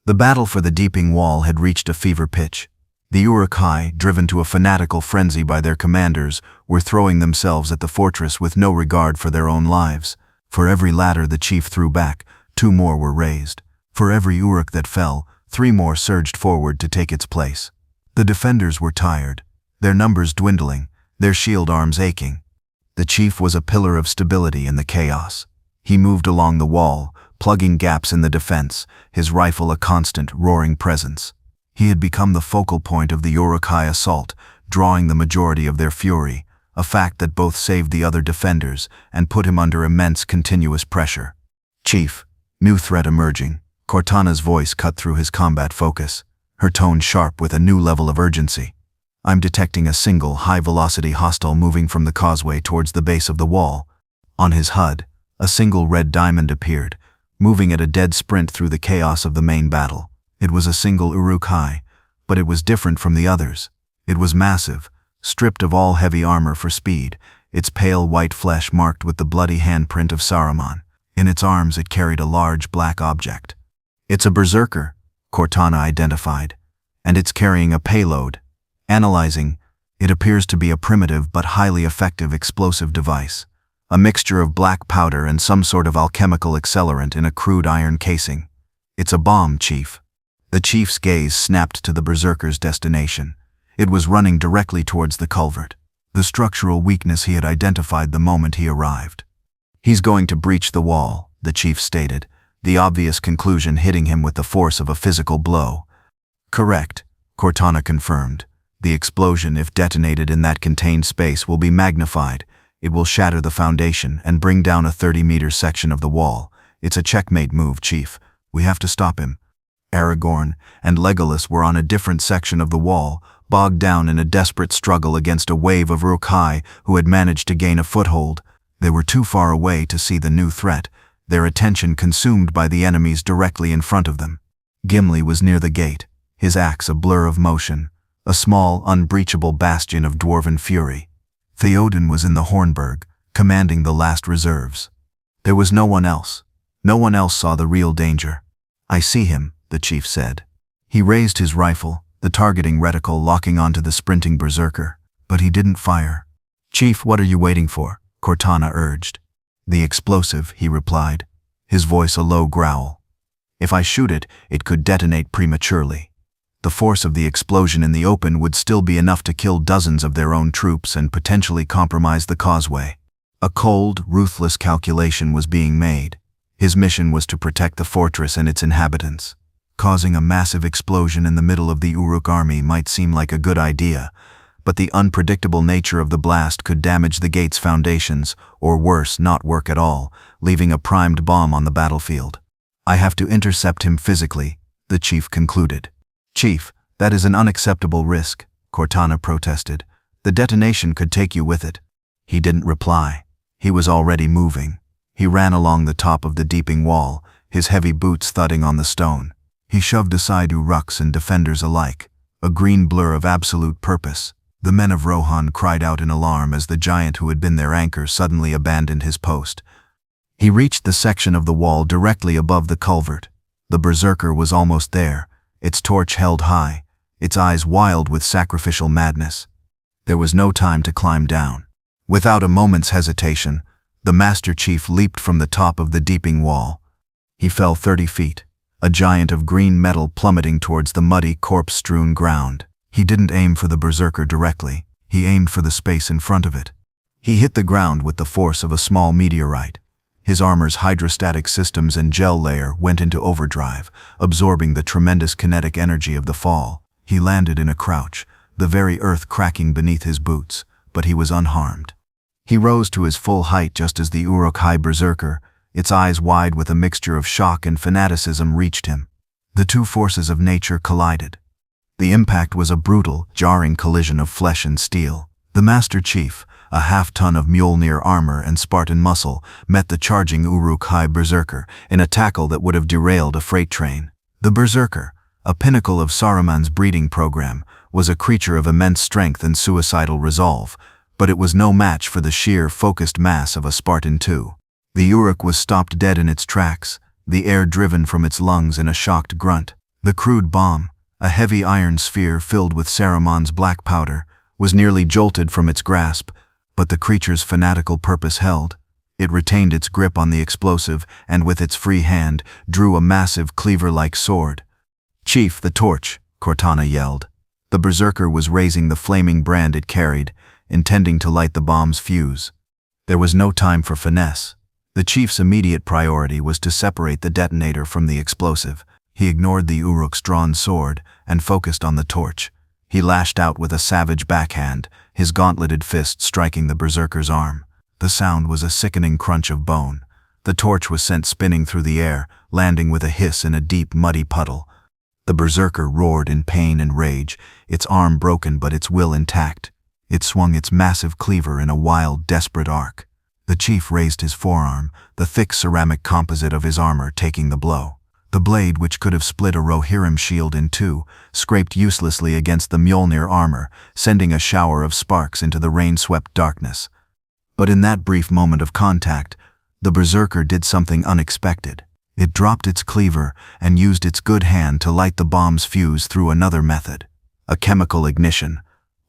The battle for the Deeping Wall had reached a fever pitch. The Uruk-hai, driven to a fanatical frenzy by their commanders, were throwing themselves at the fortress with no regard for their own lives. For every ladder the chief threw back, 2 more were raised. For every Uruk that fell, 3 more surged forward to take its place. The defenders were tired, their numbers dwindling, their shield arms aching. The chief was a pillar of stability in the chaos. He moved along the wall, plugging gaps in the defense, his rifle a constant, roaring presence. He had become the focal point of the Uruk-hai assault, drawing the majority of their fury, a fact that both saved the other defenders and put him under immense continuous pressure. "Chief, new threat emerging." Cortana's voice cut through his combat focus, her tone sharp with a new level of urgency. "I'm detecting a single high-velocity hostile moving from the causeway towards the base of the wall." On his HUD, a single red diamond appeared, moving at a dead sprint through the chaos of the main battle. It was a single Uruk-hai, but it was different from the others. It was massive, stripped of all heavy armor for speed, its pale white flesh marked with the bloody handprint of Saruman. In its arms it carried a large black object. "It's a berserker," Cortana identified, "and it's carrying a payload." Analyzing, it appears to be a primitive but highly effective explosive device, a mixture of black powder and some sort of alchemical accelerant in a crude iron casing. "It's a bomb, Chief." The chief's gaze snapped to the berserker's destination. It was running directly towards the culvert, the structural weakness he had identified the moment he arrived. "He's going to breach the wall," the chief stated, the obvious conclusion hitting him with the force of a physical blow. "Correct," Cortana confirmed. The explosion, if detonated in that contained space, will be magnified. It will shatter the foundation and bring down a 30-meter section of the wall. It's a checkmate move, Chief. We have to stop him. Aragorn and Legolas were on a different section of the wall, bogged down in a desperate struggle against a wave of Uruk-hai who had managed to gain a foothold. They were too far away to see the new threat, their attention consumed by the enemies directly in front of them. Gimli was near the gate, his axe a blur of motion, a small, unbreachable bastion of dwarven fury. Theoden was in the Hornburg, commanding the last reserves. There was no one else. No one else saw the real danger. "I see him," the chief said. He raised his rifle, the targeting reticle locking onto the sprinting berserker, but he didn't fire. "Chief, what are you waiting for?" Cortana urged. "The explosive," he replied, his voice a low growl. "If I shoot it, it could detonate prematurely. The force of the explosion in the open would still be enough to kill dozens of their own troops and potentially compromise the causeway." A cold, ruthless calculation was being made. His mission was to protect the fortress and its inhabitants. Causing a massive explosion in the middle of the Uruk army might seem like a good idea, but the unpredictable nature of the blast could damage the gate's foundations, or worse, not work at all, leaving a primed bomb on the battlefield. "I have to intercept him physically," the chief concluded. "Chief, that is an unacceptable risk," Cortana protested. "The detonation could take you with it." He didn't reply. He was already moving. He ran along the top of the deeping wall, his heavy boots thudding on the stone. He shoved aside Uruks and defenders alike, a green blur of absolute purpose. The men of Rohan cried out in alarm as the giant who had been their anchor suddenly abandoned his post. He reached the section of the wall directly above the culvert. The berserker was almost there, its torch held high, its eyes wild with sacrificial madness. There was no time to climb down. Without a moment's hesitation, the Master Chief leaped from the top of the deeping wall. He fell 30 feet, a giant of green metal plummeting towards the muddy, corpse-strewn ground. He didn't aim for the berserker directly, he aimed for the space in front of it. He hit the ground with the force of a small meteorite. His armor's hydrostatic systems and gel layer went into overdrive, absorbing the tremendous kinetic energy of the fall. He landed in a crouch, the very earth cracking beneath his boots, but he was unharmed. He rose to his full height just as the Uruk-hai berserker, its eyes wide with a mixture of shock and fanaticism, reached him. The two forces of nature collided. The impact was a brutal, jarring collision of flesh and steel. The Master Chief, a half-ton of Mjolnir armor and Spartan muscle, met the charging Uruk-hai berserker in a tackle that would have derailed a freight train. The berserker, a pinnacle of Saruman's breeding program, was a creature of immense strength and suicidal resolve, but it was no match for the sheer, focused mass of a Spartan II. The Uruk was stopped dead in its tracks, the air driven from its lungs in a shocked grunt. The crude bomb, a heavy iron sphere filled with Saruman's black powder, was nearly jolted from its grasp, but the creature's fanatical purpose held. It retained its grip on the explosive and with its free hand drew a massive cleaver-like sword. "Chief, the torch!" Cortana yelled. The berserker was raising the flaming brand it carried, intending to light the bomb's fuse. There was no time for finesse. The chief's immediate priority was to separate the detonator from the explosive. He ignored the Uruk's drawn sword and focused on the torch. He lashed out with a savage backhand, his gauntleted fist striking the berserker's arm. The sound was a sickening crunch of bone. The torch was sent spinning through the air, landing with a hiss in a deep, muddy puddle. The berserker roared in pain and rage, its arm broken but its will intact. It swung its massive cleaver in a wild, desperate arc. The chief raised his forearm, the thick ceramic composite of his armor taking the blow. The blade, which could have split a Rohirrim shield in two, scraped uselessly against the Mjolnir armor, sending a shower of sparks into the rain-swept darkness. But in that brief moment of contact, the berserker did something unexpected. It dropped its cleaver and used its good hand to light the bomb's fuse through another method. A chemical ignition.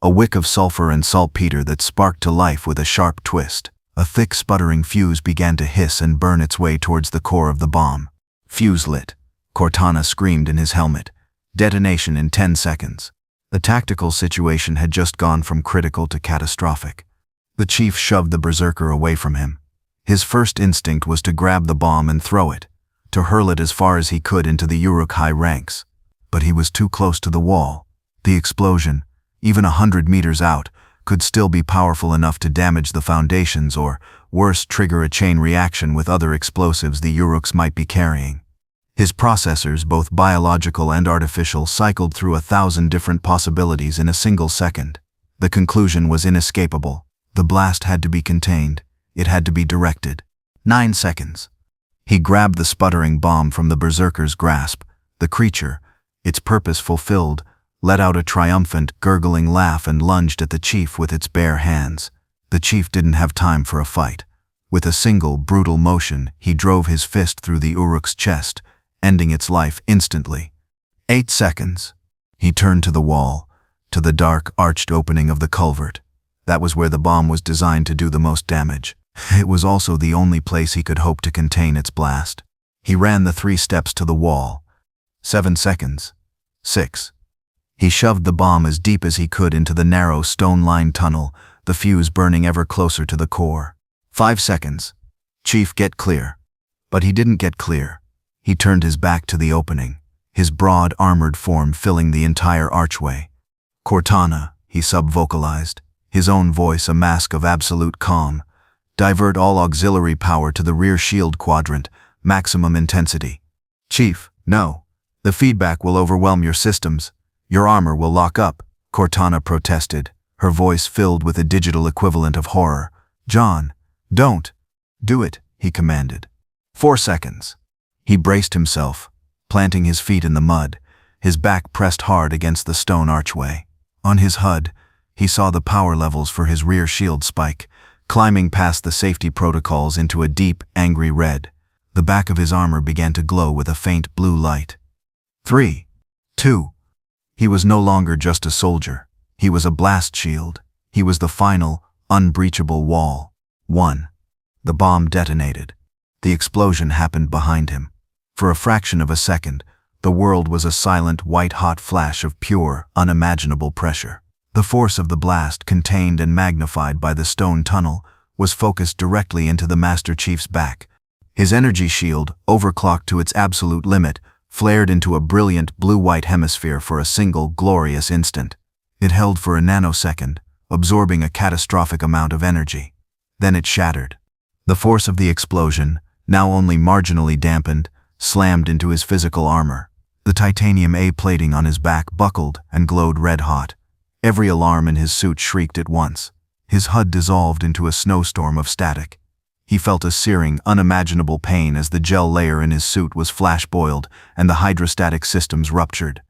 A wick of sulfur and saltpeter that sparked to life with a sharp twist. A thick, sputtering fuse began to hiss and burn its way towards the core of the bomb. "Fuse lit," Cortana screamed in his helmet. "Detonation in 10 seconds. The tactical situation had just gone from critical to catastrophic. The chief shoved the berserker away from him. His first instinct was to grab the bomb and throw it, to hurl it as far as he could into the Uruk-hai ranks. But he was too close to the wall. The explosion, even 100 meters out, could still be powerful enough to damage the foundations or, worse, trigger a chain reaction with other explosives the Uruks might be carrying. His processors, both biological and artificial, cycled through 1,000 different possibilities in a single second. The conclusion was inescapable. The blast had to be contained. It had to be directed. 9 seconds. He grabbed the sputtering bomb from the berserker's grasp. The creature, its purpose fulfilled, let out a triumphant, gurgling laugh and lunged at the chief with its bare hands. The chief didn't have time for a fight. With a single, brutal motion, he drove his fist through the Uruk's chest, ending its life instantly. 8 seconds. He turned to the wall, to the dark, arched opening of the culvert. That was where the bomb was designed to do the most damage. It was also the only place he could hope to contain its blast. He ran the 3 steps to the wall. 7 seconds. 6. He shoved the bomb as deep as he could into the narrow, stone-lined tunnel, the fuse burning ever closer to the core. 5 seconds. Chief, get clear. But he didn't get clear. He turned his back to the opening, his broad, armored form filling the entire archway. Cortana, he sub-vocalized, his own voice a mask of absolute calm. Divert all auxiliary power to the rear shield quadrant, maximum intensity. Chief, no. The feedback will overwhelm your systems. Your armor will lock up, Cortana protested, her voice filled with a digital equivalent of horror. John, don't. Do it, he commanded. 4 seconds. He braced himself, planting his feet in the mud, his back pressed hard against the stone archway. On his HUD, he saw the power levels for his rear shield spike, climbing past the safety protocols into a deep, angry red. The back of his armor began to glow with a faint blue light. 3, 2. He was no longer just a soldier. He was a blast shield. He was the final, unbreachable wall. 1. The bomb detonated. The explosion happened behind him. For a fraction of a second, the world was a silent, white-hot flash of pure, unimaginable pressure. The force of the blast, contained and magnified by the stone tunnel, was focused directly into the Master Chief's back. His energy shield, overclocked to its absolute limit, flared into a brilliant blue-white hemisphere for a single, glorious instant. It held for a nanosecond, absorbing a catastrophic amount of energy. Then it shattered. The force of the explosion, now only marginally dampened, slammed into his physical armor. The titanium A plating on his back buckled and glowed red-hot. Every alarm in his suit shrieked at once. His HUD dissolved into a snowstorm of static. He felt a searing, unimaginable pain as the gel layer in his suit was flash-boiled and the hydrostatic systems ruptured.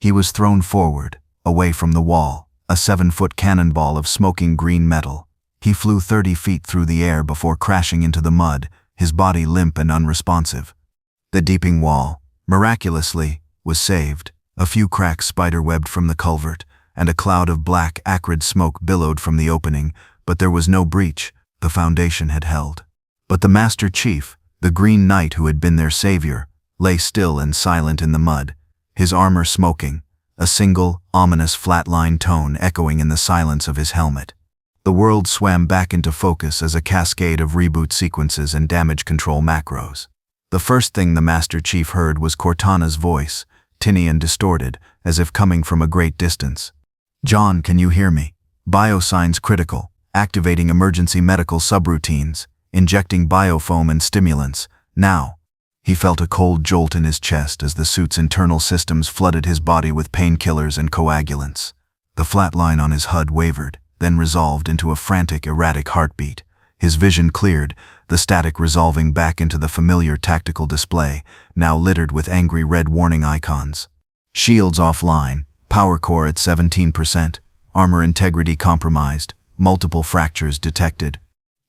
He was thrown forward, away from the wall, a 7-foot cannonball of smoking green metal. He flew 30 feet through the air before crashing into the mud, his body limp and unresponsive. The deeping wall, miraculously, was saved. A few cracks spider-webbed from the culvert, and a cloud of black, acrid smoke billowed from the opening, but there was no breach. The foundation had held. But the Master Chief, the Green Knight who had been their savior, lay still and silent in the mud, his armor smoking, a single, ominous flatline tone echoing in the silence of his helmet. The world swam back into focus as a cascade of reboot sequences and damage control macros. The first thing the Master Chief heard was Cortana's voice, tinny and distorted, as if coming from a great distance. John, can you hear me? Biosigns critical. Activating emergency medical subroutines, injecting biofoam and stimulants. Now. He felt a cold jolt in his chest as the suit's internal systems flooded his body with painkillers and coagulants. The flat line on his HUD wavered, then resolved into a frantic, erratic heartbeat. His vision cleared, the static resolving back into the familiar tactical display, now littered with angry red warning icons. Shields offline, power core at 17%, armor integrity compromised. Multiple fractures detected.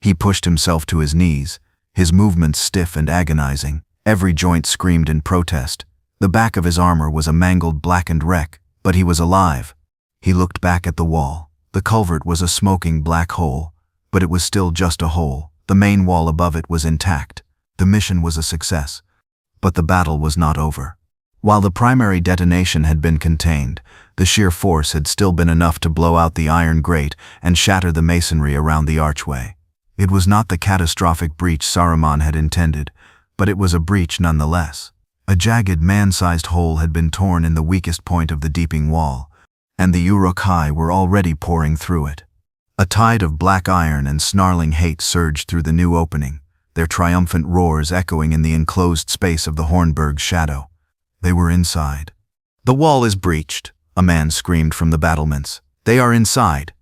He pushed himself to his knees, his movements stiff and agonizing. Every joint screamed in protest. The back of his armor was a mangled, blackened wreck, but he was alive. He looked back at the wall. The culvert was a smoking black hole, but it was still just a hole. The main wall above it was intact. The mission was a success. But the battle was not over. While the primary detonation had been contained, the sheer force had still been enough to blow out the iron grate and shatter the masonry around the archway. It was not the catastrophic breach Saruman had intended, but it was a breach nonetheless. A jagged, man-sized hole had been torn in the weakest point of the deeping wall. and the Uruk-hai were already pouring through it. A tide of black iron and snarling hate surged through the new opening, their triumphant roars echoing in the enclosed space of the Hornburg's shadow. They were inside. "The wall is breached," a man screamed from the battlements. "They are inside."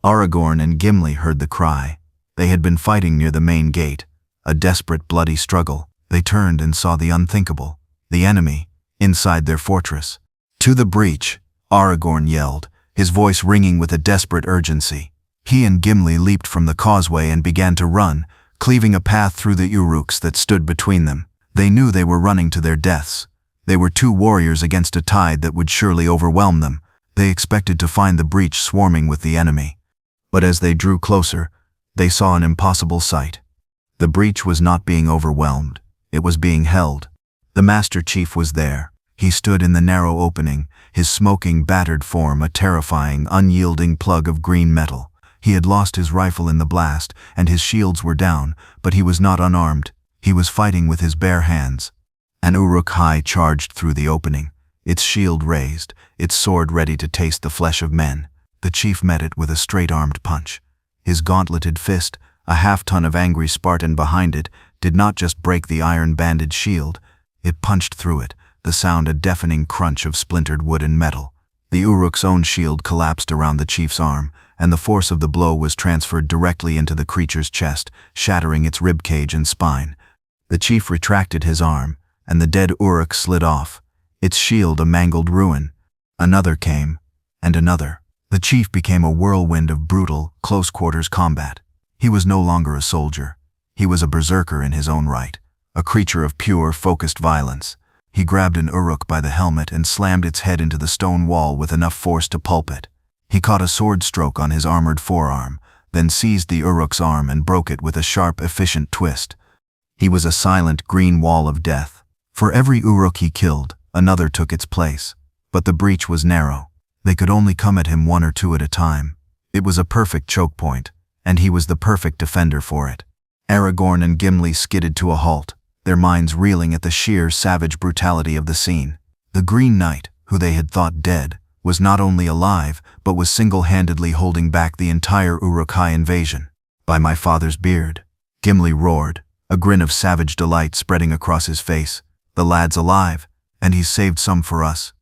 Aragorn and Gimli heard the cry. They had been fighting near the main gate, a desperate, bloody struggle. They turned and saw the unthinkable, the enemy, inside their fortress. "To the breach," Aragorn yelled, his voice ringing with a desperate urgency. He and Gimli leaped from the causeway and began to run, cleaving a path through the Uruks that stood between them. They knew they were running to their deaths. They were two warriors against a tide that would surely overwhelm them. They expected to find the breach swarming with the enemy. But as they drew closer, they saw an impossible sight. The breach was not being overwhelmed. It was being held. The Master Chief was there. He stood in the narrow opening, his smoking, battered form a terrifying, unyielding plug of green metal. He had lost his rifle in the blast, and his shields were down, but he was not unarmed. He was fighting with his bare hands. An Uruk-hai charged through the opening, its shield raised, its sword ready to taste the flesh of men. The chief met it with a straight-armed punch. His gauntleted fist, a half-ton of angry Spartan behind it, did not just break the iron-banded shield. It punched through it, the sound a deafening crunch of splintered wood and metal. The Uruk's own shield collapsed around the chief's arm, and the force of the blow was transferred directly into the creature's chest, shattering its ribcage and spine. The chief retracted his arm, and the dead Uruk slid off, its shield a mangled ruin. Another came, and another. The chief became a whirlwind of brutal, close-quarters combat. He was no longer a soldier. He was a berserker in his own right, a creature of pure, focused violence. He grabbed an Uruk by the helmet and slammed its head into the stone wall with enough force to pulp it. He caught a sword stroke on his armored forearm, then seized the Uruk's arm and broke it with a sharp, efficient twist. He was a silent, green wall of death. For every Uruk he killed, another took its place. But the breach was narrow. They could only come at him one or two at a time. It was a perfect choke point, and he was the perfect defender for it. Aragorn and Gimli skidded to a halt, their minds reeling at the sheer, savage brutality of the scene. The Green Knight, who they had thought dead, was not only alive, but was single-handedly holding back the entire Uruk-hai invasion. "By my father's beard," Gimli roared, a grin of savage delight spreading across his face. "The lad's alive, and he's saved some for us."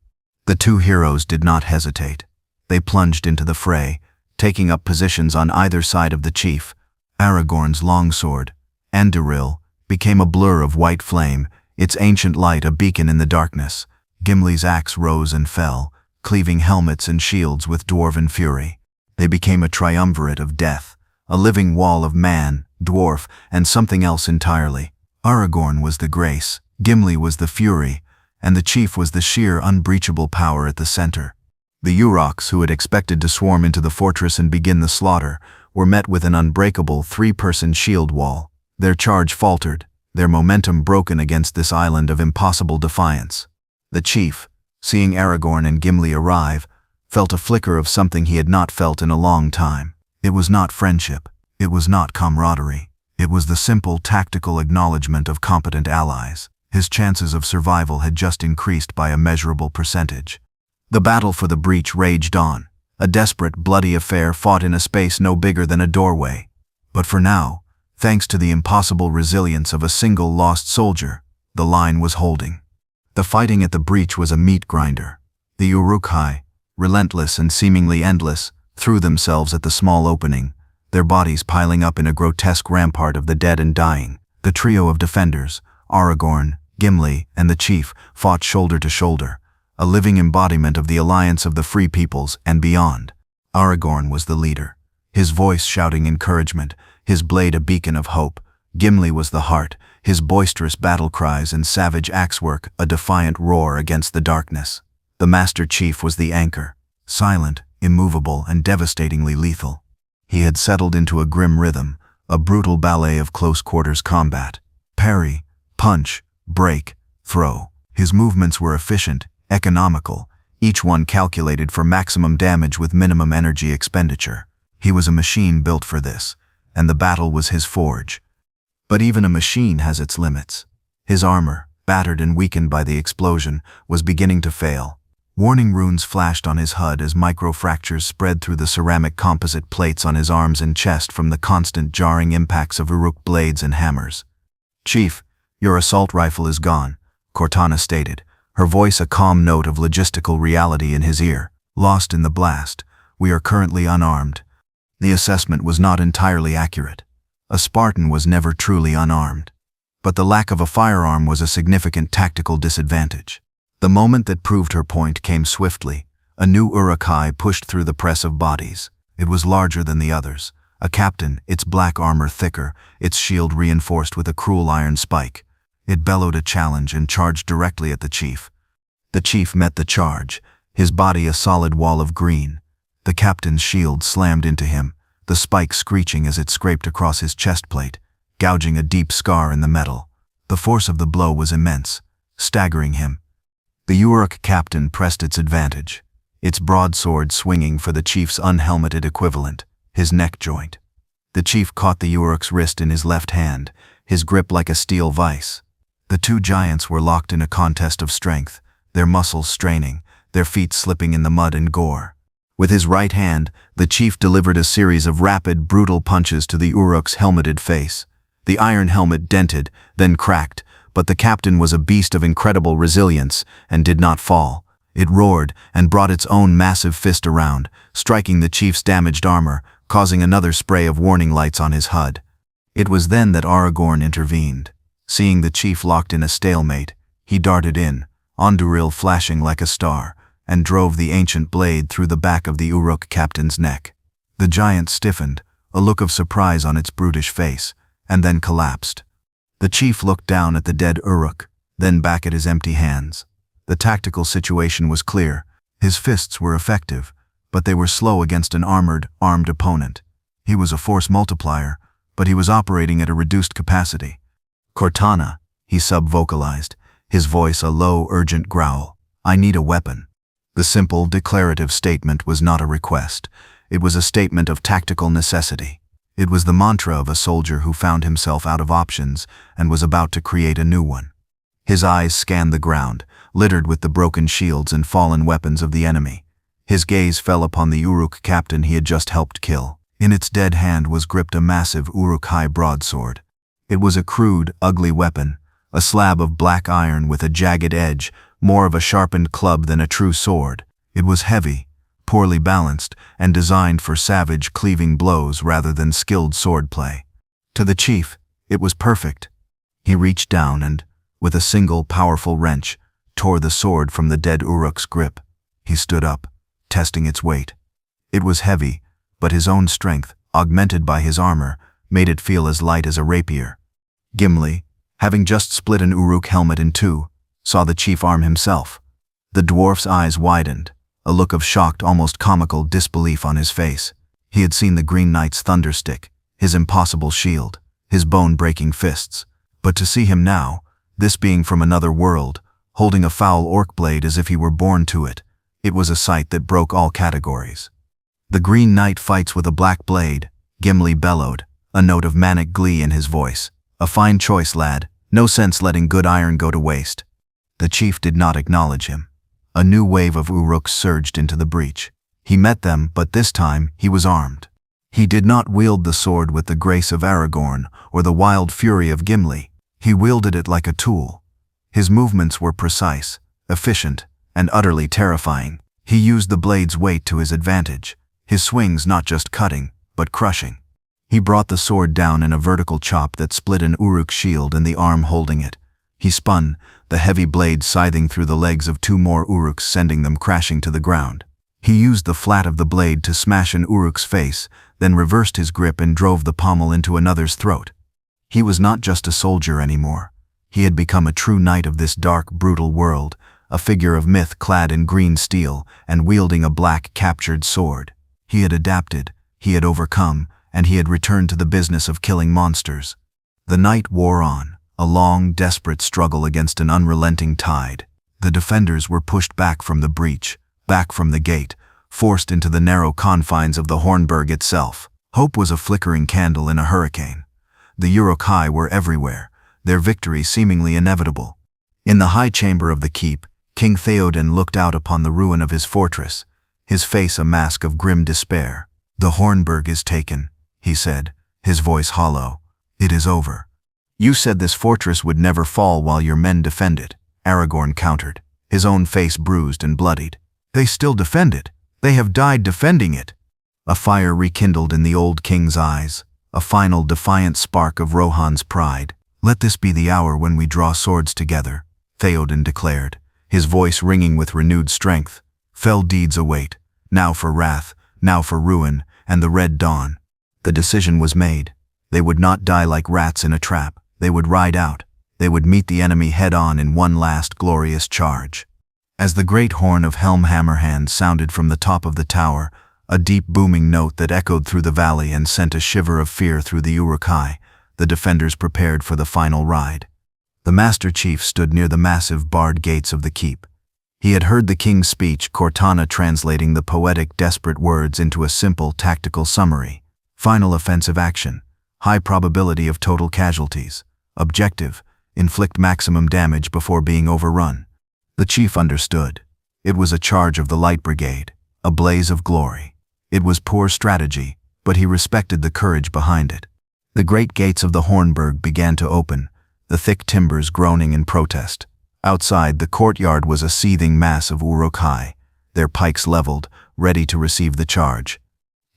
The two heroes did not hesitate. They plunged into the fray, taking up positions on either side of the chief. Aragorn's longsword, Anduril, became a blur of white flame, its ancient light a beacon in the darkness. Gimli's axe rose and fell, cleaving helmets and shields with dwarven fury. They became a triumvirate of death, a living wall of man, dwarf, and something else entirely. Aragorn was the grace, Gimli was the fury, and the chief was the sheer, unbreachable power at the center. The Uruks, who had expected to swarm into the fortress and begin the slaughter, were met with an unbreakable three-person shield wall. Their charge faltered, their momentum broken against this island of impossible defiance. The chief, seeing Aragorn and Gimli arrive, felt a flicker of something he had not felt in a long time. It was not friendship. It was not camaraderie. It was the simple, tactical acknowledgement of competent allies. His chances of survival had just increased by a measurable percentage. The battle for the breach raged on, a desperate, bloody affair fought in a space no bigger than a doorway. But for now, thanks to the impossible resilience of a single lost soldier, the line was holding. The fighting at the breach was a meat grinder. The Uruk-hai, relentless and seemingly endless, threw themselves at the small opening, their bodies piling up in a grotesque rampart of the dead and dying. The trio of defenders, Aragorn, Gimli, and the chief, fought shoulder to shoulder, a living embodiment of the alliance of the free peoples and beyond. Aragorn was the leader, his voice shouting encouragement, his blade a beacon of hope. Gimli was the heart, his boisterous battle cries and savage axework a defiant roar against the darkness. The Master Chief was the anchor, silent, immovable, and devastatingly lethal. He had settled into a grim rhythm, a brutal ballet of close-quarters combat. Parry, punch, break, throw. His movements were efficient, economical, each one calculated for maximum damage with minimum energy expenditure. He was a machine built for this, and the battle was his forge. But even a machine has its limits. His armor, battered and weakened by the explosion, was beginning to fail. Warning runes flashed on his HUD as microfractures spread through the ceramic composite plates on his arms and chest from the constant jarring impacts of Uruk blades and hammers. "Chief, your assault rifle is gone," Cortana stated, her voice a calm note of logistical reality in his ear. "Lost in the blast. We are currently unarmed." The assessment was not entirely accurate. A Spartan was never truly unarmed. But the lack of a firearm was a significant tactical disadvantage. The moment that proved her point came swiftly. A new Uruk-hai pushed through the press of bodies. It was larger than the others. A captain, its black armor thicker, its shield reinforced with a cruel iron spike. It bellowed a challenge and charged directly at the chief. The chief met the charge, his body a solid wall of green. The captain's shield slammed into him, the spike screeching as it scraped across his chest plate, gouging a deep scar in the metal. The force of the blow was immense, staggering him. The Uruk captain pressed its advantage, its broadsword swinging for the chief's unhelmeted equivalent, his neck joint. The chief caught the Uruk's wrist in his left hand, his grip like a steel vise. The two giants were locked in a contest of strength, their muscles straining, their feet slipping in the mud and gore. With his right hand, the chief delivered a series of rapid, brutal punches to the Uruk's helmeted face. The iron helmet dented, then cracked, but the captain was a beast of incredible resilience and did not fall. It roared and brought its own massive fist around, striking the chief's damaged armor, causing another spray of warning lights on his HUD. It was then that Aragorn intervened. Seeing the chief locked in a stalemate, he darted in, Anduril flashing like a star, and drove the ancient blade through the back of the Uruk captain's neck. The giant stiffened, a look of surprise on its brutish face, and then collapsed. The chief looked down at the dead Uruk, then back at his empty hands. The tactical situation was clear. His fists were effective, but they were slow against an armed opponent. He was a force multiplier, but he was operating at a reduced capacity. "Cortana," he sub-vocalized, his voice a low, urgent growl. "I need a weapon." The simple, declarative statement was not a request. It was a statement of tactical necessity. It was the mantra of a soldier who found himself out of options and was about to create a new one. His eyes scanned the ground, littered with the broken shields and fallen weapons of the enemy. His gaze fell upon the Uruk captain he had just helped kill. In its dead hand was gripped a massive Uruk-hai broadsword. It was a crude, ugly weapon, a slab of black iron with a jagged edge, more of a sharpened club than a true sword. It was heavy, poorly balanced, and designed for savage, cleaving blows rather than skilled swordplay. To the chief, it was perfect. He reached down and, with a single powerful wrench, tore the sword from the dead Uruk's grip. He stood up, testing its weight. It was heavy, but his own strength, augmented by his armor, made it feel as light as a rapier. Gimli, having just split an Uruk helmet in two, saw the chief arm himself. The dwarf's eyes widened, a look of shocked, almost comical disbelief on his face. He had seen the Green Knight's thunderstick, his impossible shield, his bone-breaking fists. But to see him now, this being from another world, holding a foul orc blade as if he were born to it, it was a sight that broke all categories. "The Green Knight fights with a black blade," Gimli bellowed, a note of manic glee in his voice. "A fine choice, lad. No sense letting good iron go to waste." The chief did not acknowledge him. A new wave of Uruks surged into the breach. He met them, but this time he was armed. He did not wield the sword with the grace of Aragorn or the wild fury of Gimli. He wielded it like a tool. His movements were precise, efficient, and utterly terrifying. He used the blade's weight to his advantage, his swings not just cutting, but crushing. He brought the sword down in a vertical chop that split an Uruk shield and the arm holding it. He spun, the heavy blade scything through the legs of two more Uruks, sending them crashing to the ground. He used the flat of the blade to smash an Uruk's face, then reversed his grip and drove the pommel into another's throat. He was not just a soldier anymore. He had become a true knight of this dark, brutal world, a figure of myth clad in green steel and wielding a black, captured sword. He had adapted, he had overcome, and he had returned to the business of killing monsters. The night wore on, a long, desperate struggle against an unrelenting tide. The defenders were pushed back from the breach, back from the gate, forced into the narrow confines of the Hornburg itself. Hope was a flickering candle in a hurricane. The Uruk-hai were everywhere, their victory seemingly inevitable. In the high chamber of the keep, King Theoden looked out upon the ruin of his fortress, his face a mask of grim despair. "The Hornburg is taken," he said, his voice hollow. "It is over." "You said this fortress would never fall while your men defend it," Aragorn countered, his own face bruised and bloodied. "They still defend it. They have died defending it." A fire rekindled in the old king's eyes, a final defiant spark of Rohan's pride. "Let this be the hour when we draw swords together," Theoden declared, his voice ringing with renewed strength. "Fell deeds await, now for wrath, now for ruin, and the Red Dawn." The decision was made. They would not die like rats in a trap. They would ride out. They would meet the enemy head-on in one last glorious charge. As the great horn of Helm Hammerhand sounded from the top of the tower, a deep booming note that echoed through the valley and sent a shiver of fear through the Uruk-hai, the defenders prepared for the final ride. The Master Chief stood near the massive barred gates of the keep. He had heard the king's speech, Cortana translating the poetic, desperate words into a simple, tactical summary. Final offensive action. High probability of total casualties. Objective. Inflict maximum damage before being overrun. The chief understood. It was a charge of the Light Brigade, a blaze of glory. It was poor strategy, but he respected the courage behind it. The great gates of the Hornburg began to open, the thick timbers groaning in protest. Outside, the courtyard was a seething mass of Uruk-hai, their pikes leveled, ready to receive the charge.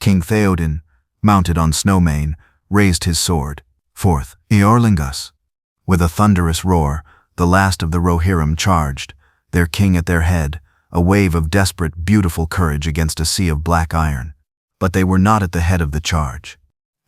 King Theoden, mounted on Snowmane, raised his sword. "Forth, Eorlingus!" With a thunderous roar, the last of the Rohirrim charged, their king at their head, a wave of desperate, beautiful courage against a sea of black iron. But they were not at the head of the charge.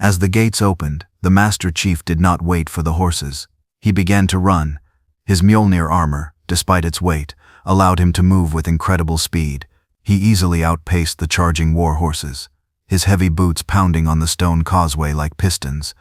As the gates opened, the Master Chief did not wait for the horses. He began to run. His Mjolnir armor, despite its weight, allowed him to move with incredible speed. He easily outpaced the charging war horses, his heavy boots pounding on the stone causeway like pistons.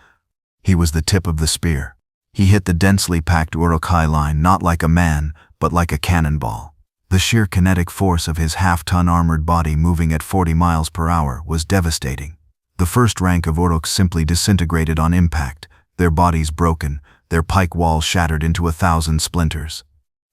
He was the tip of the spear. He hit the densely packed Uruk-hai line not like a man, but like a cannonball. The sheer kinetic force of his half-ton armored body moving at 40 miles per hour was devastating. The first rank of Uruks simply disintegrated on impact, their bodies broken, their pike walls shattered into 1,000 splinters.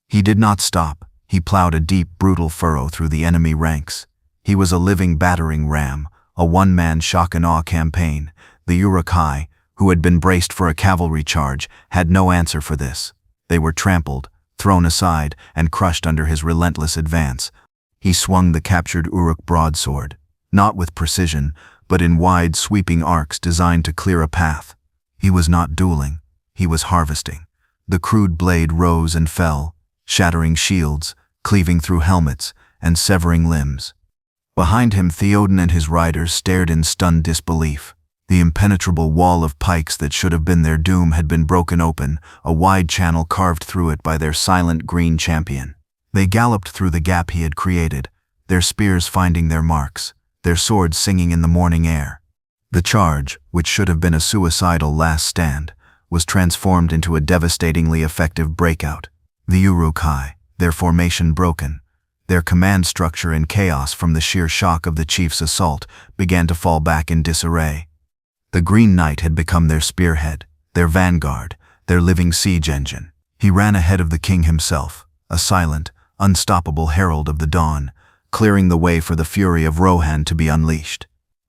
He did not stop. He plowed a deep, brutal furrow through the enemy ranks. He was a living battering ram, a one-man shock-and-awe campaign. The Uruk-hai, who had been braced for a cavalry charge, had no answer for this. They were trampled, thrown aside, and crushed under his relentless advance. He swung the captured Uruk broadsword, not with precision, but in wide, sweeping arcs designed to clear a path. He was not dueling. He was harvesting. The crude blade rose and fell, shattering shields, cleaving through helmets, and severing limbs. Behind him, Theoden and his riders stared in stunned disbelief. The impenetrable wall of pikes that should have been their doom had been broken open, a wide channel carved through it by their silent green champion. They galloped through the gap he had created, their spears finding their marks, their swords singing in the morning air. The charge, which should have been a suicidal last stand, was transformed into a devastatingly effective breakout. The Uruk-hai, their formation broken, their command structure in chaos from the sheer shock of the chief's assault, began to fall back in disarray. The Green Knight had become their spearhead, their vanguard, their living siege engine. He ran ahead of the king himself, a silent, unstoppable herald of the dawn, clearing the way for the fury of Rohan to be unleashed.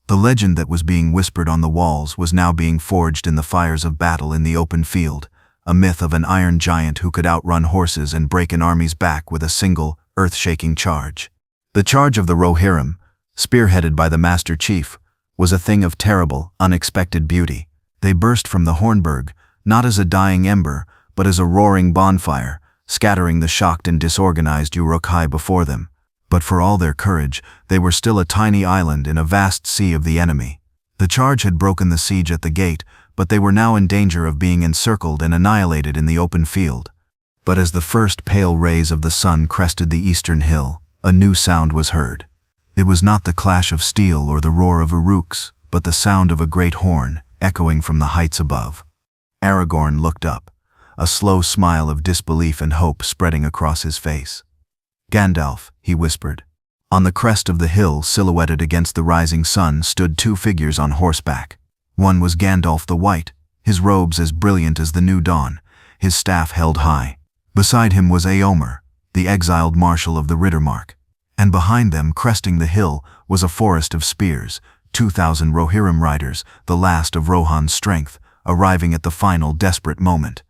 The legend that was being whispered on the walls was now being forged in the fires of battle in the open field, a myth of an iron giant who could outrun horses and break an army's back with a single, earth-shaking charge. The charge of the Rohirrim, spearheaded by the Master Chief, was a thing of terrible, unexpected beauty. They burst from the Hornburg, not as a dying ember, but as a roaring bonfire, scattering the shocked and disorganized Uruk-hai before them. But for all their courage, they were still a tiny island in a vast sea of the enemy. The charge had broken the siege at the gate, but they were now in danger of being encircled and annihilated in the open field. But as the first pale rays of the sun crested the eastern hill, a new sound was heard. It was not the clash of steel or the roar of Uruks, but the sound of a great horn, echoing from the heights above. Aragorn looked up, a slow smile of disbelief and hope spreading across his face. "Gandalf," he whispered. On the crest of the hill, silhouetted against the rising sun, stood two figures on horseback. One was Gandalf the White, his robes as brilliant as the new dawn, his staff held high. Beside him was Éomer, the exiled marshal of the Rittermark. And behind them, cresting the hill, was a forest of spears, 2,000 Rohirrim riders, the last of Rohan's strength, arriving at the final desperate moment.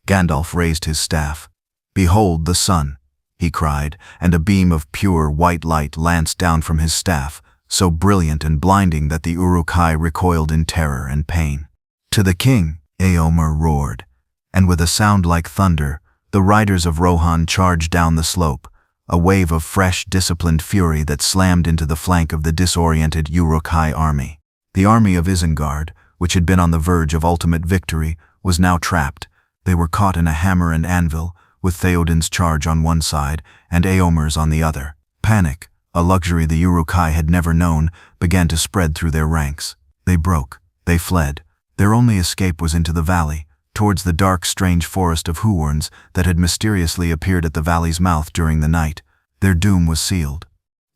Gandalf raised his staff. "Behold the sun," he cried, and a beam of pure white light lanced down from his staff, so brilliant and blinding that the Uruk-hai recoiled in terror and pain. "To the king!" Éomer roared, and with a sound like thunder, the riders of Rohan charged down the slope, a wave of fresh, disciplined fury that slammed into the flank of the disoriented Uruk-hai army. The army of Isengard, which had been on the verge of ultimate victory, was now trapped. They were caught in a hammer and anvil, with Theoden's charge on one side and Éomer's on the other. Panic, a luxury the Uruk-hai had never known, began to spread through their ranks. They broke. They fled. Their only escape was into the valley, towards the dark, strange forest of Huorns that had mysteriously appeared at the valley's mouth during the night. Their doom was sealed.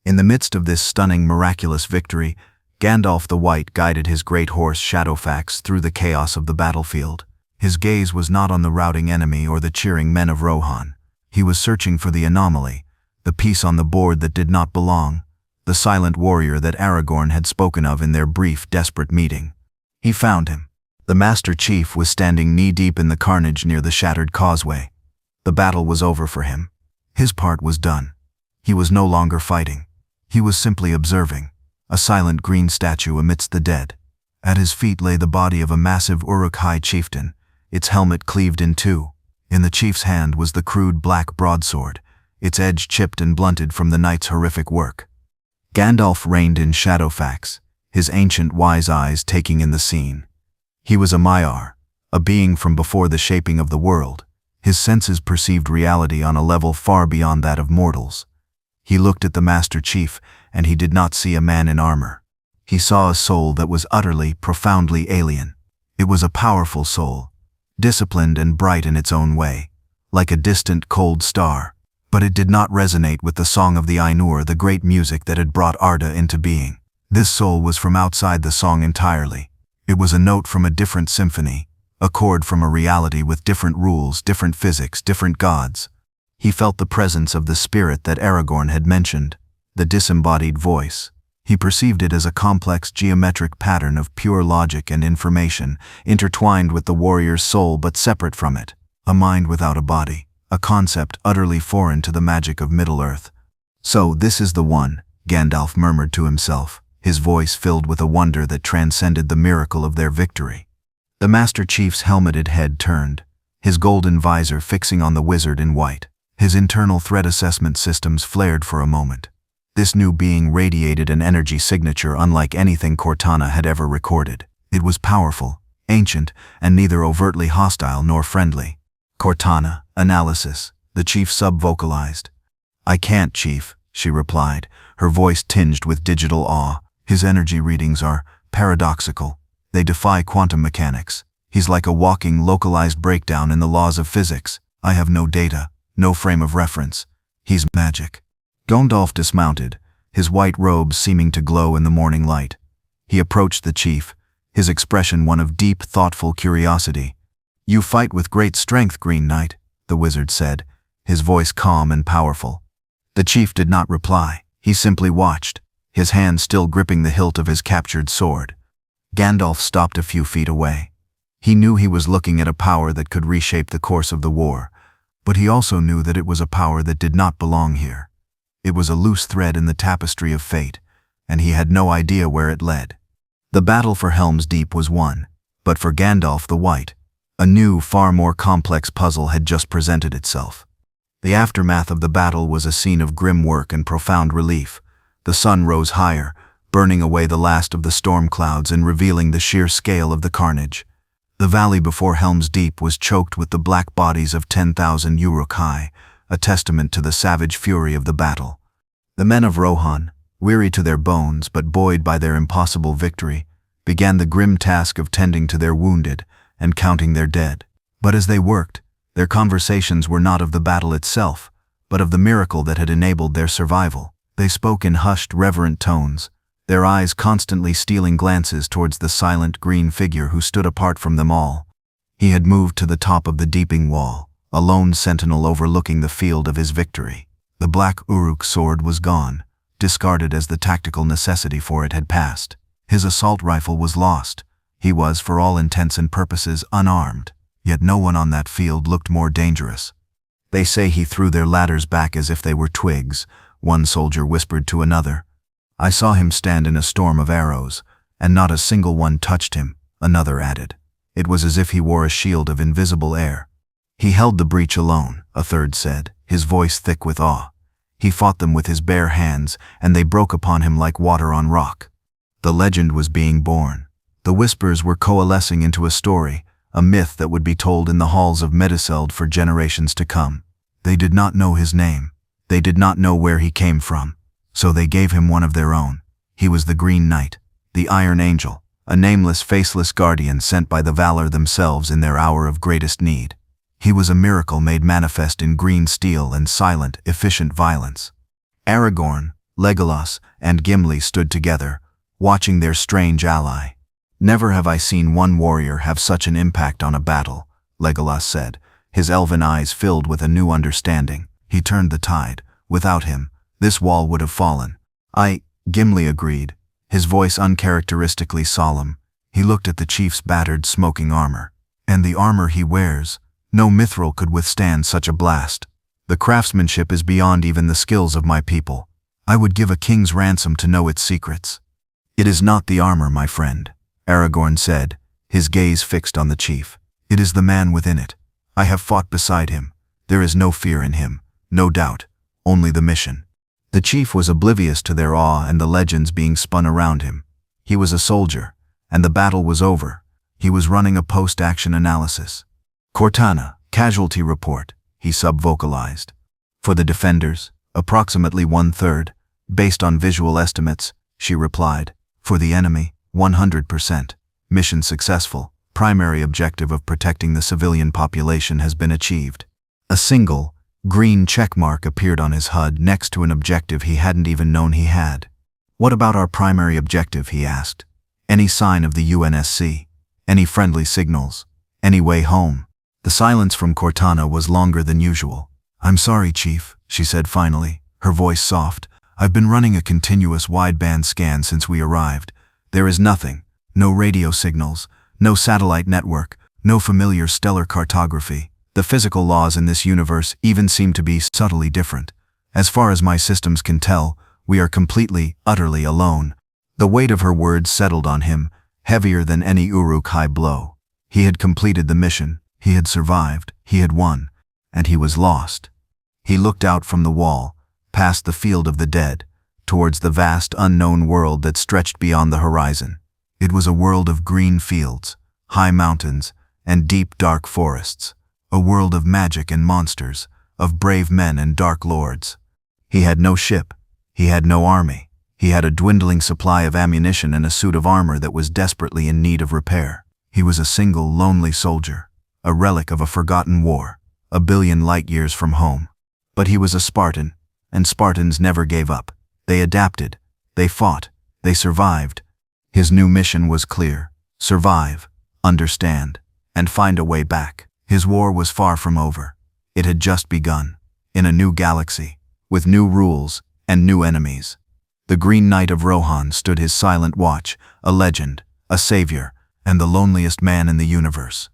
In the midst of this stunning, miraculous victory, Gandalf the White guided his great horse Shadowfax through the chaos of the battlefield. His gaze was not on the routing enemy or the cheering men of Rohan. He was searching for the anomaly, the piece on the board that did not belong, the silent warrior that Aragorn had spoken of in their brief, desperate meeting. He found him. The Master Chief was standing knee-deep in the carnage near the shattered causeway. The battle was over for him. His part was done. He was no longer fighting. He was simply observing, a silent green statue amidst the dead. At his feet lay the body of a massive Uruk-hai chieftain, its helmet cleaved in two. In the chief's hand was the crude black broadsword, its edge chipped and blunted from the knight's horrific work. Gandalf reined in Shadowfax, his ancient wise eyes taking in the scene. He was a Maiar, a being from before the shaping of the world. His senses perceived reality on a level far beyond that of mortals. He looked at the Master Chief, and he did not see a man in armor. He saw a soul that was utterly, profoundly alien. It was a powerful soul, disciplined and bright in its own way, like a distant, cold star. But it did not resonate with the song of the Ainur, the great music that had brought Arda into being. This soul was from outside the song entirely. It was a note from a different symphony, a chord from a reality with different rules, different physics, different gods. He felt the presence of the spirit that Aragorn had mentioned, the disembodied voice. He perceived it as a complex geometric pattern of pure logic and information, intertwined with the warrior's soul but separate from it, a mind without a body, a concept utterly foreign to the magic of Middle-earth. "So this is the one," Gandalf murmured to himself, his voice filled with a wonder that transcended the miracle of their victory. The Master Chief's helmeted head turned, his golden visor fixing on the wizard in white. His internal threat assessment systems flared for a moment. This new being radiated an energy signature unlike anything Cortana had ever recorded. It was powerful, ancient, and neither overtly hostile nor friendly. "Cortana, analysis," the chief sub-vocalized. "I can't, Chief," she replied, her voice tinged with digital awe. "His energy readings are paradoxical. They defy quantum mechanics. He's like a walking, localized breakdown in the laws of physics. I have no data, no frame of reference. He's magic." Gandalf dismounted, his white robes seeming to glow in the morning light. He approached the chief, his expression one of deep, thoughtful curiosity. "You fight with great strength, Green Knight," the wizard said, his voice calm and powerful. The chief did not reply. He simply watched, his hand still gripping the hilt of his captured sword. Gandalf stopped a few feet away. He knew he was looking at a power that could reshape the course of the war, but he also knew that it was a power that did not belong here. It was a loose thread in the tapestry of fate, and he had no idea where it led. The battle for Helm's Deep was won, but for Gandalf the White, a new, far more complex puzzle had just presented itself. The aftermath of the battle was a scene of grim work and profound relief. The sun rose higher, burning away the last of the storm clouds and revealing the sheer scale of the carnage. The valley before Helm's Deep was choked with the black bodies of 10,000 Uruk-hai, a testament to the savage fury of the battle. The men of Rohan, weary to their bones but buoyed by their impossible victory, began the grim task of tending to their wounded and counting their dead. But as they worked, their conversations were not of the battle itself, but of the miracle that had enabled their survival. They spoke in hushed, reverent tones, their eyes constantly stealing glances towards the silent green figure who stood apart from them all. He had moved to the top of the deeping wall, a lone sentinel overlooking the field of his victory. The black Uruk sword was gone, discarded as the tactical necessity for it had passed. His assault rifle was lost. He was, for all intents and purposes, unarmed. Yet no one on that field looked more dangerous. "They say he threw their ladders back as if they were twigs," one soldier whispered to another. "I saw him stand in a storm of arrows, and not a single one touched him," another added. "It was as if he wore a shield of invisible air." "He held the breach alone," a third said, his voice thick with awe. "He fought them with his bare hands, and they broke upon him like water on rock." The legend was being born. The whispers were coalescing into a story, a myth that would be told in the halls of Mediseld for generations to come. They did not know his name. They did not know where he came from. So they gave him one of their own. He was the Green Knight, the Iron Angel, a nameless, faceless guardian sent by the Valor themselves in their hour of greatest need. He was a miracle made manifest in green steel and silent, efficient violence. Aragorn, Legolas, and Gimli stood together, watching their strange ally. "Never have I seen one warrior have such an impact on a battle," Legolas said, his elven eyes filled with a new understanding. "He turned the tide. Without him, this wall would have fallen." Gimli agreed, his voice uncharacteristically solemn. He looked at the chief's battered, smoking armor. "And the armor he wears, no mithril could withstand such a blast. The craftsmanship is beyond even the skills of my people. I would give a king's ransom to know its secrets." "It is not the armor, my friend," Aragorn said, his gaze fixed on the chief. "It is the man within it. I have fought beside him. There is no fear in him, no doubt, only the mission." The chief was oblivious to their awe and the legends being spun around him. He was a soldier, and the battle was over. He was running a post-action analysis. "Cortana, casualty report," he sub-vocalized. "For the defenders, approximately 1/3, based on visual estimates," she replied. "For the enemy, 100%. Mission successful. Primary objective of protecting the civilian population has been achieved." A single, green checkmark appeared on his HUD next to an objective he hadn't even known he had. "What about our primary objective?" he asked. "Any sign of the UNSC? Any friendly signals? Any way home?" The silence from Cortana was longer than usual. "I'm sorry, Chief," she said finally, her voice soft. "I've been running a continuous wideband scan since we arrived. There is nothing. No radio signals, no satellite network, no familiar stellar cartography. The physical laws in this universe even seem to be subtly different. As far as my systems can tell, we are completely, utterly alone." The weight of her words settled on him, heavier than any Uruk-hai blow. He had completed the mission, he had survived, he had won, and he was lost. He looked out from the wall, past the field of the dead, towards the vast unknown world that stretched beyond the horizon. It was a world of green fields, high mountains, and deep dark forests. A world of magic and monsters, of brave men and dark lords. He had no ship, he had no army. He had a dwindling supply of ammunition and a suit of armor that was desperately in need of repair. He was a single, lonely soldier, a relic of a forgotten war, a billion light years from home. But he was a Spartan, and Spartans never gave up. They adapted, they fought, they survived. His new mission was clear: survive, understand, and find a way back. His war was far from over. It had just begun, in a new galaxy, with new rules and new enemies. The Green Knight of Rohan stood his silent watch, a legend, a savior, and the loneliest man in the universe.